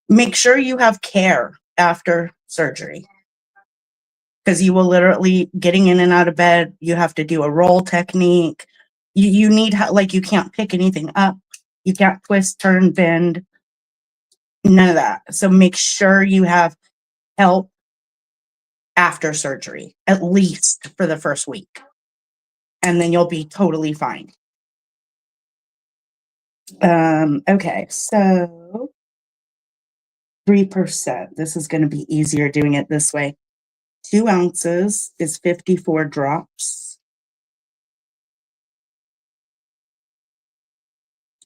Make sure you have care after surgery because you will literally getting in and out of bed. You have to do a roll technique. You need, like, you can't pick anything up. You can't twist, turn, bend, none of that. So make sure you have help after surgery, at least for the first week. And then you'll be totally fine. Okay, so 3%. This is going to be easier doing it this way. 2 ounces is 54 drops.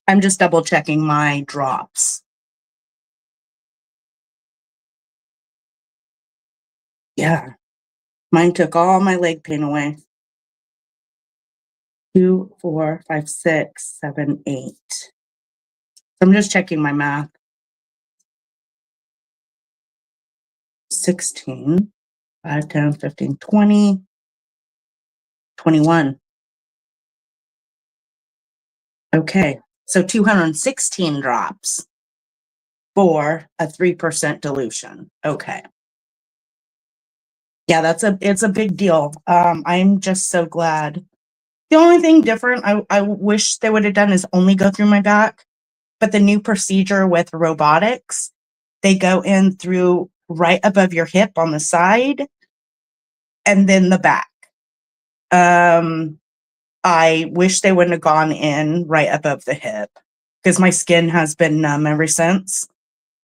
I'm just double checking my drops. Yeah. Mine took all my leg pain away. 2, 4, 5, 6, 7, 8. So I'm just checking my math. 16, 5, 10, 15, 20, 21. Okay. So 216 drops for a 3% dilution. Okay. Yeah, it's a big deal. I'm just so glad. The only thing different I wish they would have done is only go through my back. But the new procedure with robotics, they go in through right above your hip on the side and then the back. I wish they wouldn't have gone in right above the hip because my skin has been numb ever since.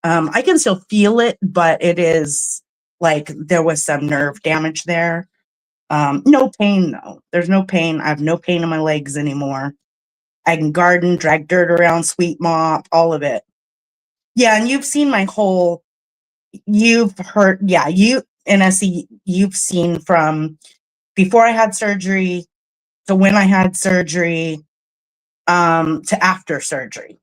I can still feel it, but it is like there was some nerve damage there. No pain though. There's no pain. I have no pain in my legs anymore. I can garden, drag dirt around, sweep mop, all of it. Yeah, and you've seen my whole, you've heard, yeah, you, and I see you've seen from before I had surgery to when I had surgery, to after surgery,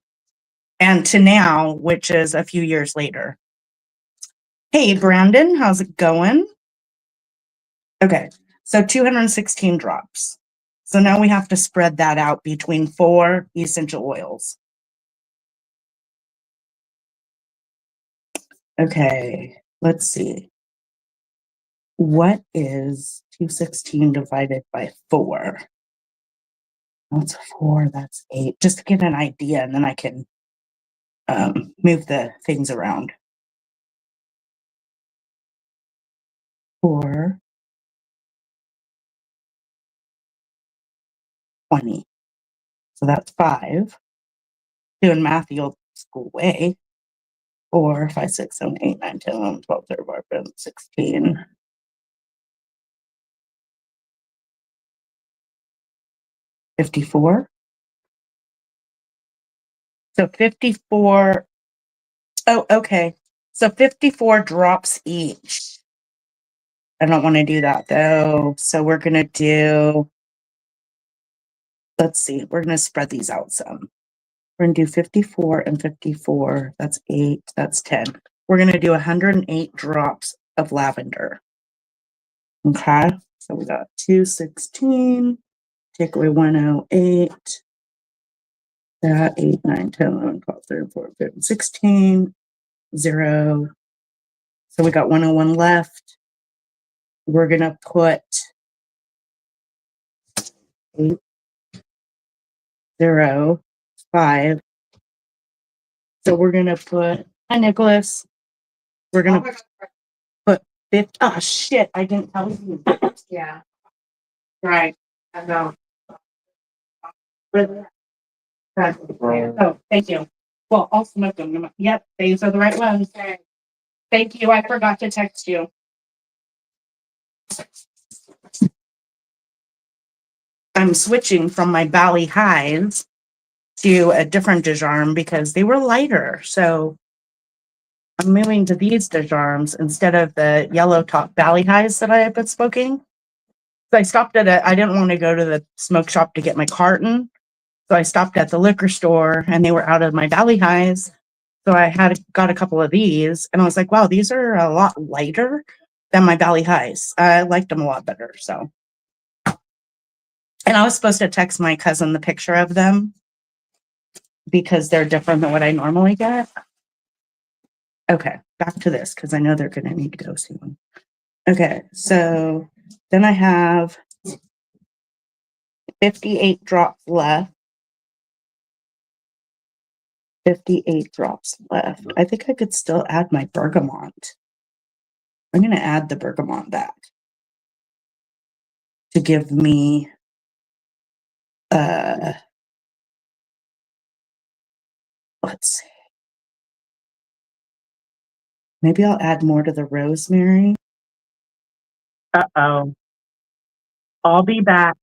and to now, which is a few years later. Hey, Brandon, how's it going? Okay, so 216 drops. So now we have to spread that out between 4 essential oils. Okay, let's see. What is 216 divided by 4? That's 4, that's 8. Just to get an idea, and then I can move the things around. 4, 20. So that's 5. Doing math the old school way. 4, 5, 6, 7, 8, 9, 10, 11, 12, 13, 14, 15, 16. 54. So 54. Oh, okay. So 54 drops each. I don't want to do that though. So we're going to do, let's see, we're going to spread these out some. We're going to do 54 and 54. That's 8. That's 10. We're going to do 108 drops of lavender. Okay. So we got 216. Take away 108. That 8, 9, 10, 11, 12, 13, 14, 15, 16. 0. So we got 101 left. We're going to put 8, 0, 5. So we're going to put, hi, Nicholas. We're going to put 50. Oh, shit. I didn't tell you.
Yeah.
Right.
I know.
Oh, thank you. Well, I'll smoke them. Yep, these are the right ones. Thank you. I forgot to text you. I'm switching from my Bali highs to a different Dejarm because they were lighter. So I'm moving to these Dejarms instead of the yellow top Bali highs that I had been smoking. So I stopped at I didn't want to go to the smoke shop to get my carton. So I stopped at the liquor store and they were out of my Bali highs. So I got a couple of these and I was like, wow, these are a lot lighter than my Bali highs. I liked them a lot better. So, and I was supposed to text my cousin the picture of them because they're different than what I normally get. Okay, back to this because I know they're going to need to go soon. Okay, so then I have 58 drops left. 58 drops left. I think I could still add my bergamot. I'm going to add the bergamot back to give me let's see. Maybe I'll add more to the rosemary. Uh-oh. I'll be back.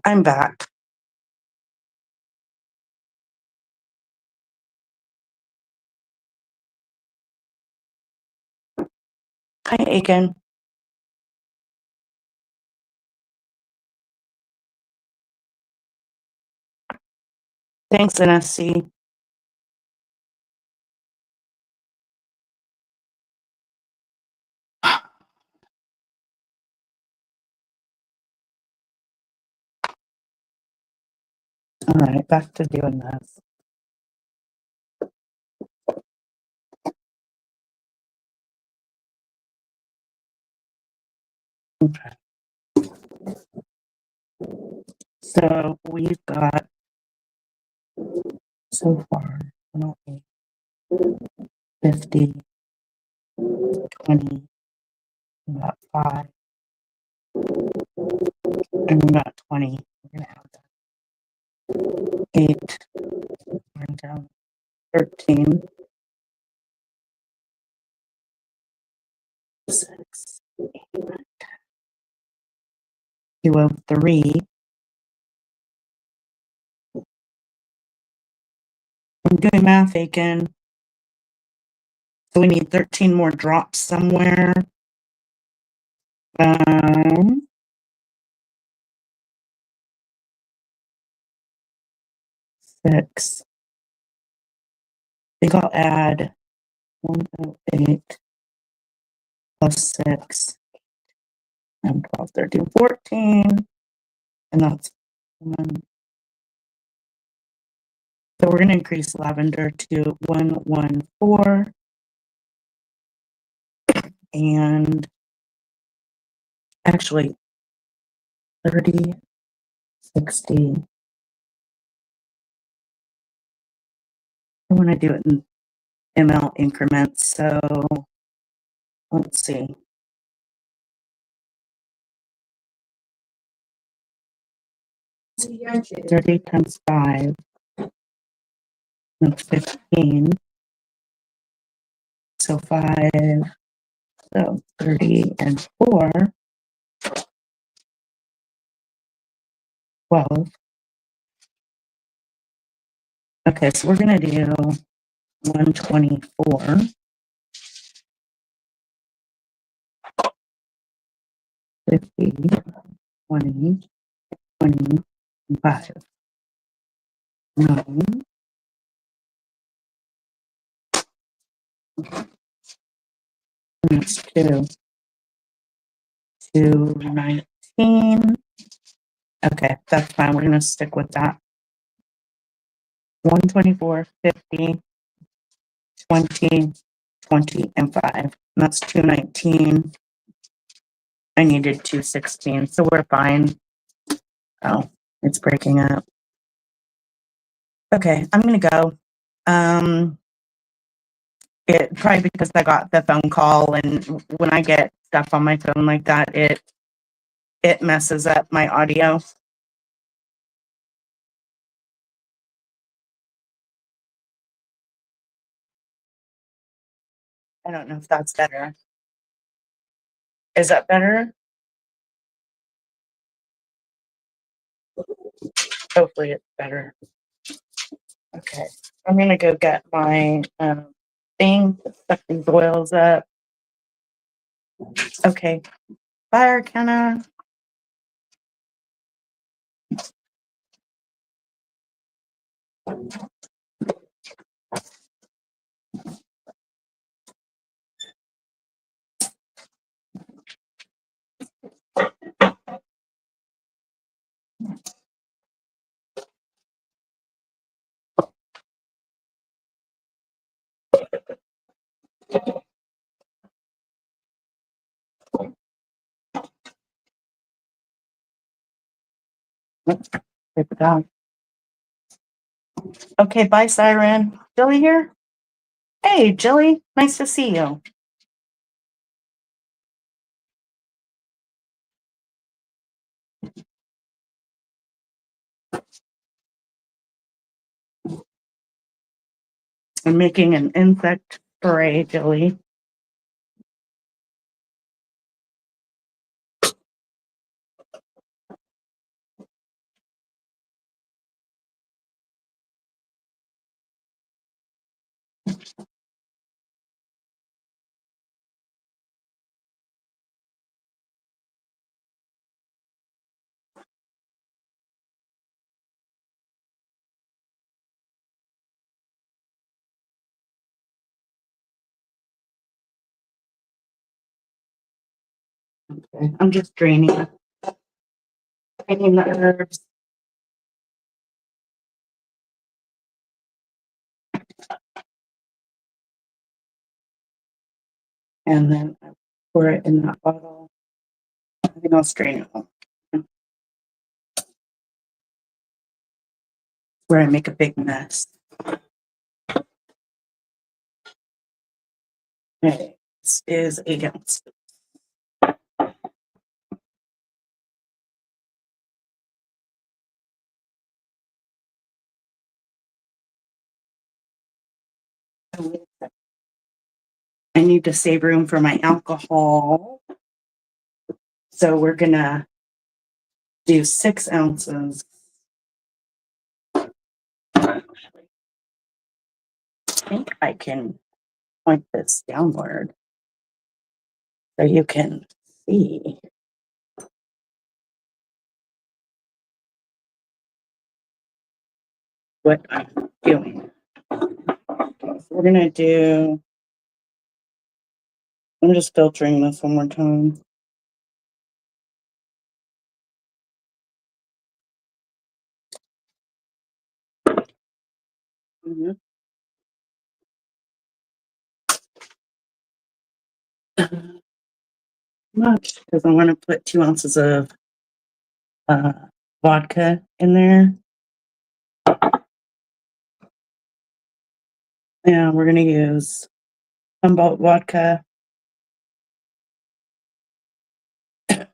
I'm back. Hi, Aiken. Thanks, NSC. All right, back to doing this. Okay. So we've got so far 50, 20, we got 5, and we got 20. We're gonna add that. 8, we're down 13, 6, 203. I'm doing math, Aiken. So we need 13 more drops somewhere. 6. I think I'll add 108 plus 6 and 12, 13, 14. And that's 1. So we're going to increase lavender to 114 and actually 30, 60. I want to do it in ml increments. So let's see. 30 times 5. That's 15. So 5. So 30 and 4. 12. Okay, so we're going to do 124. 50, 20, 25. 9. That's 2. 219. Okay, that's fine. We're going to stick with that. 124, 50, 20, 20, and 5. And that's 219. I needed 216, so we're fine. Oh, it's breaking up. Okay, I'm going to go. It probably because I got the phone call, and when I get stuff on my phone like that, it messes up my audio. I don't know if that's better. Is that better? Hopefully it's better. Okay, I'm gonna go get my thing to suck these oils up. Okay, bye, Arcana. Take it down. Okay, bye, Siren. Jilly here? Hey, Jilly, nice to see you. I'm making an insect spray, Jilly. Okay, I'm just draining the herbs. And then I pour it in that bottle. I think I'll strain it all. Where I make a big mess. Okay, this is 8 ounces. I need to save room for my alcohol. So we're gonna do 6 ounces. I think I can point this downward so you can see what I'm doing. Okay, so we're gonna do, I'm just filtering this one more time. Much because I want to put 2 ounces of vodka in there. And we're going to use Humboldt vodka. 2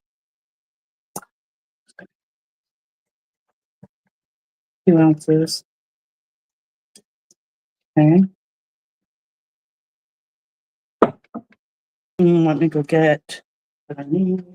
ounces. Okay. Let me go get what I need.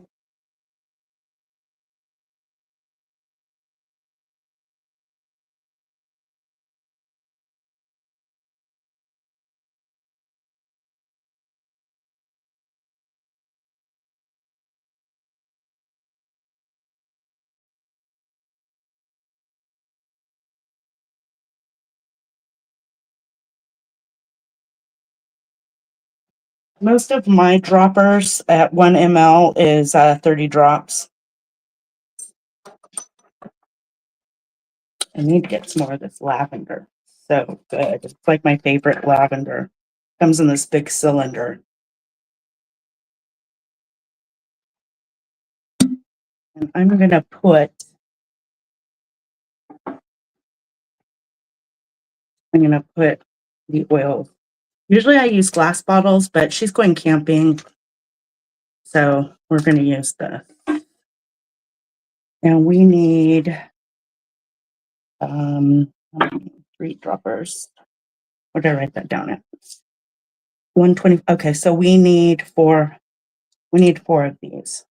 Most of my droppers at 1 ml is 30 drops. I need to get some more of this lavender. So good. It's like my favorite lavender. Comes in this big cylinder. And I'm going to put the oil. Usually I use glass bottles, but she's going camping. So we're going to use this. And we need 3 droppers. Where did I write that down at? 120. Okay, so we need 4. We need 4 of these.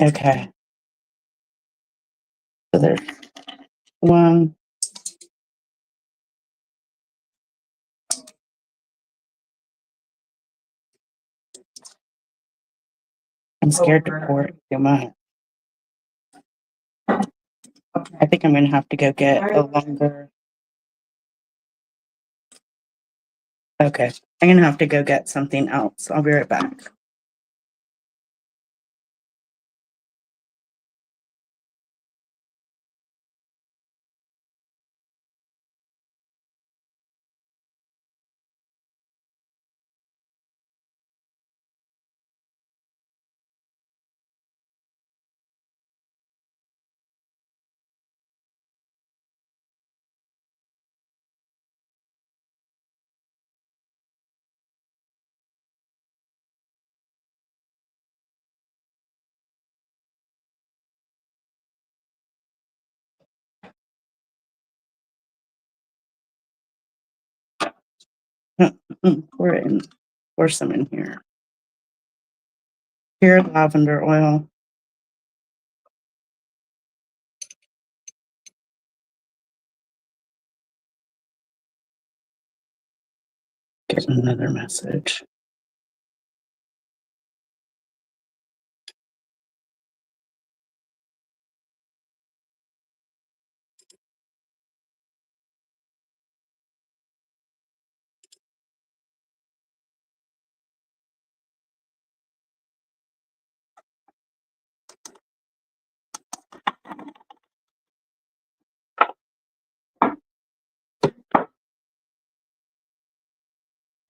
Okay. So there's 1. I'm scared to pour it too much. I think I'm going to have to go get a longer. Okay, I'm going to have to go get something else. I'll be right back. Pour some in here. Pure lavender oil. Get another message.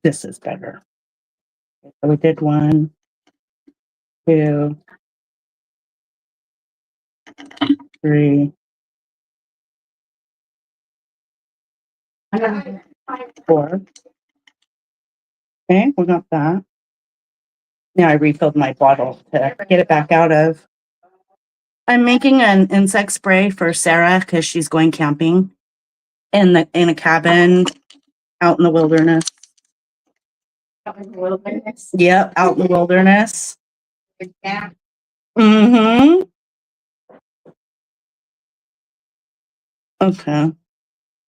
This is better. So we did 1, 2, 3, 4. Okay, we got that. Now I refilled my bottle to get it back out of. I'm making an insect spray for Sarah because she's going camping in a cabin out in the wilderness. Yep, out in the wilderness. Mm-hmm. Okay.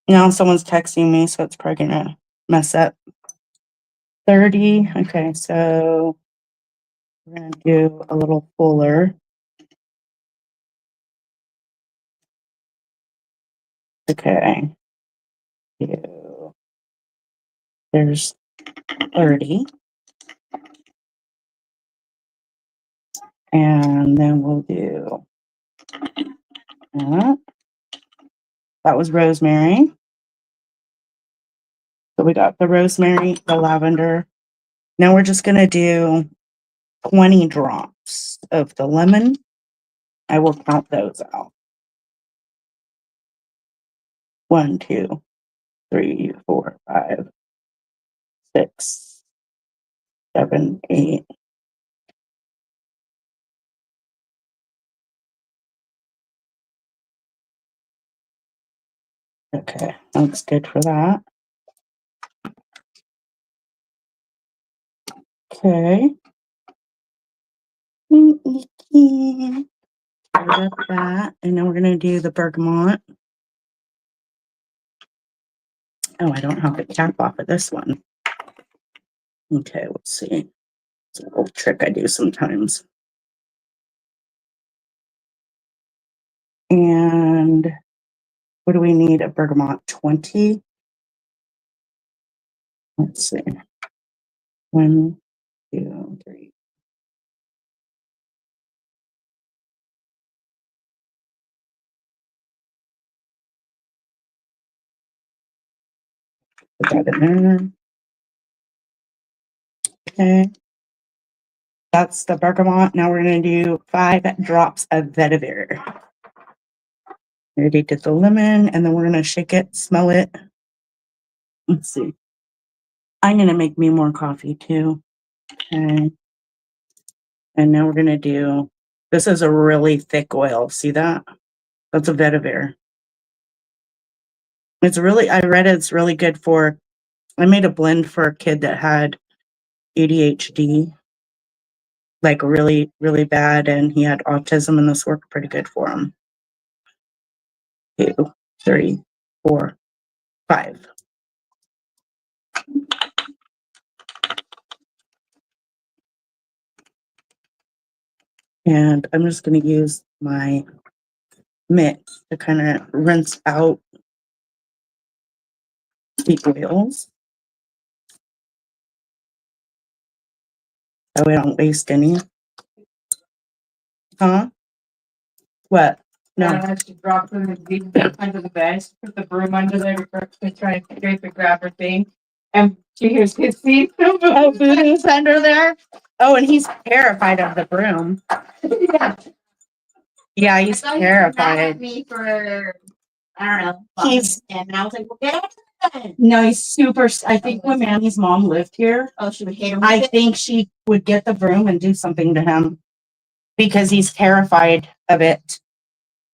Now someone's texting me, so it's probably gonna mess up. 30. Okay, so we're gonna do a little fuller. Okay. There's 30. And then we'll do that. That was rosemary. So we got the rosemary, the lavender. Now we're just gonna do 20 drops of the lemon. I will count those out. 1, 2, 3, 4, 5, 6, 7, 8. Okay, that's good for that. Okay. Up that, and then we're gonna do the bergamot. Oh, I don't have the cap off of this one. Okay, let's see. It's a little trick I do sometimes. And what do we need? A bergamot 20. Let's see. 1, 2, 3. Put that in there. Okay. That's the bergamot. Now we're going to do 5 drops of vetiver. We already did the lemon, and then we're going to shake it, smell it. Let's see. I'm going to make me more coffee too. Okay. And now we're going to do, this is a really thick oil. See that? That's a vetiver. It's really, I read it's really good for, I made a blend for a kid that had ADHD, like really, really bad, and he had autism, and this worked pretty good for him. 2, 3, 4, 5. And I'm just going to use my mix to kind of rinse out the oils. So I don't waste any. Huh? What? No.
I should drop them under the bed, put the broom under there to try and scrape and grab her thing. And she hears his feet.
Oh, Voodoo's under there? Oh, and he's terrified of the broom.
Yeah.
Yeah, he's
I thought he was mad at
terrified.
me for, I don't know.
He's-
bumping him, and I was like, well, get out of bed.
No, he's super, I think when Manny's mom lived here,
Oh, she would hit him.
I
with it?
think she would get the broom and do something to him because he's terrified of it.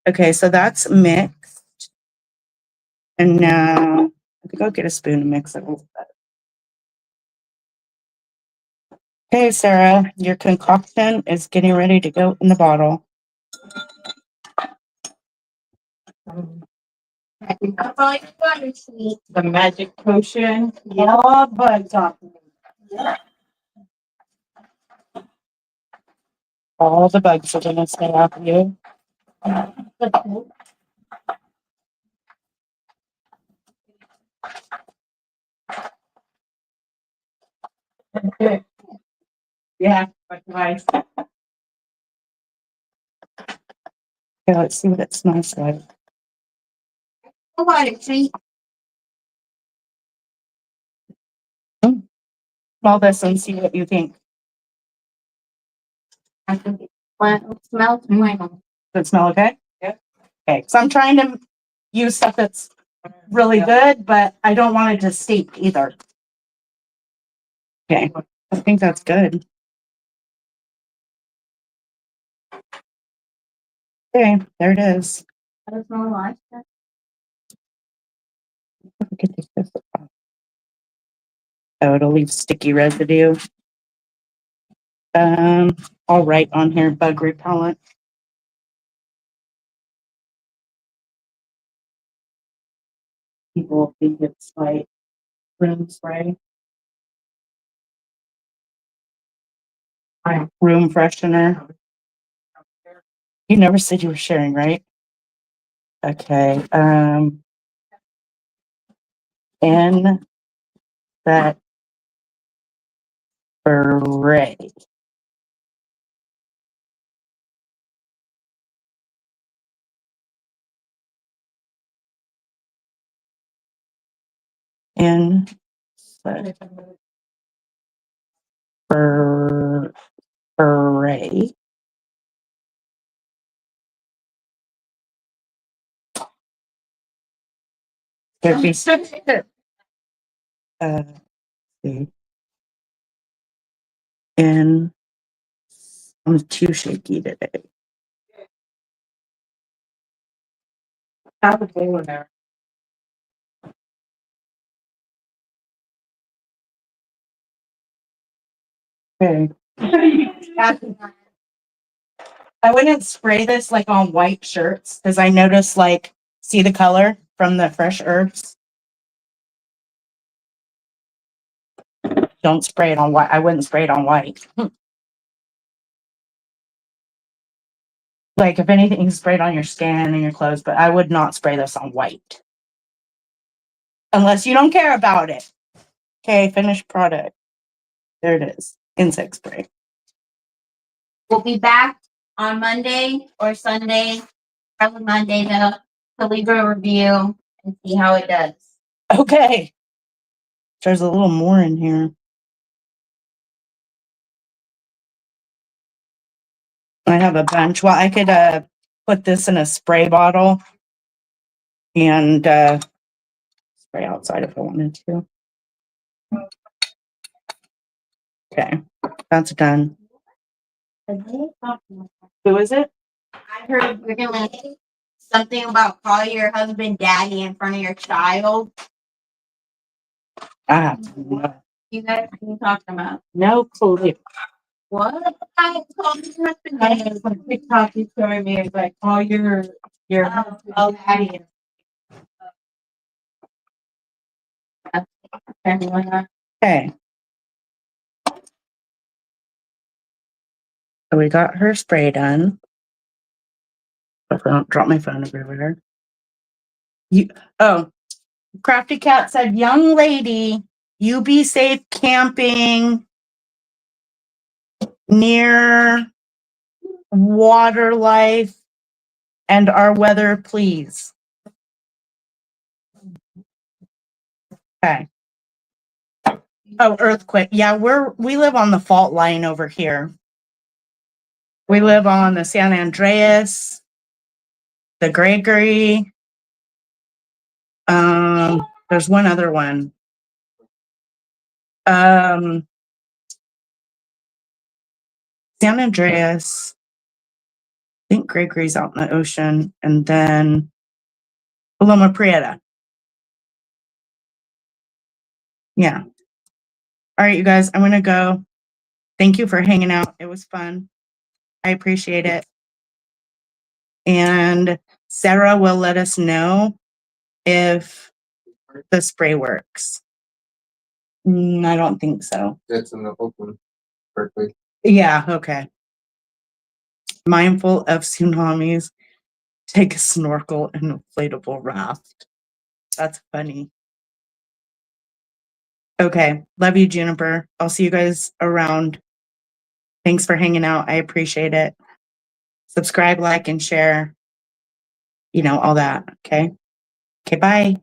Okay, so that's mixed. And now I think I'll get a spoon and mix it a little bit. Okay, Sarah, your concoction is getting ready to go in the bottle.
I think I'll probably get butter sweet.
The magic potion.
Yeah, but all the bugs are gonna stay off you.
Yeah, but nice.
Okay, let's see what it smells like.
Oh, what, see,
Smell this and see what you think.
I think it smells well.
Does it smell okay?
Yeah.
Okay, so I'm trying to use stuff that's really good, but I don't want it to stink either. Okay, I think that's good. Okay, there it is.
Does it smell like that?
I can take this off. Oh, it'll leave sticky residue. I'll write on here bug repellent. People think it's like room spray. Room freshener. You never said you were sharing, right? Okay, in that array. In that array. Could be see. In I'm too shaky today.
Have a bowl in there.
Okay. I wouldn't spray this like on white shirts because I noticed like see the color from the fresh herbs. Don't spray it on white. I wouldn't spray it on white. Like if anything, you can spray it on your skin and your clothes, but I would not spray this on white. Unless you don't care about it. Okay, finished product. There it is. Insect spray.
We'll be back on Monday or Sunday, probably Monday to leave a review and see how it does.
Okay. There's a little more in here. I have a bunch. Well, I could put this in a spray bottle and spray outside if I wanted to. Okay, that's done. Who is it?
I heard you're gonna something about call your husband daddy in front of your child.
Ah,
You guys can talk about
no clue.
what? I called his husband
I
daddy.
know some TikTok he's showing me is like call your
Oh,
daddy. Everyone,
Okay. So we got her spray done. But I don't drop my phone everywhere. Crafty Cat said, young lady, you be safe camping near water life and our weather, please. Okay. Oh, earthquake. Yeah, we live on the fault line over here. We live on the San Andreas, the Gregory. There's one other one. San Andreas. I think Gregory's out in the ocean, and then Loma Prieta. Yeah. All right, you guys, I'm gonna go. Thank you for hanging out. It was fun. I appreciate it. And Sarah will let us know if the spray works. I don't think so.
It's in the open, Berkeley.
Yeah, okay. Mindful of tsunamis. Take a snorkel and inflatable raft. That's funny. Okay. Love you, Juniper. I'll see you guys around. Thanks for hanging out. I appreciate it. Subscribe, like, and share. all that. Okay. Okay. Bye.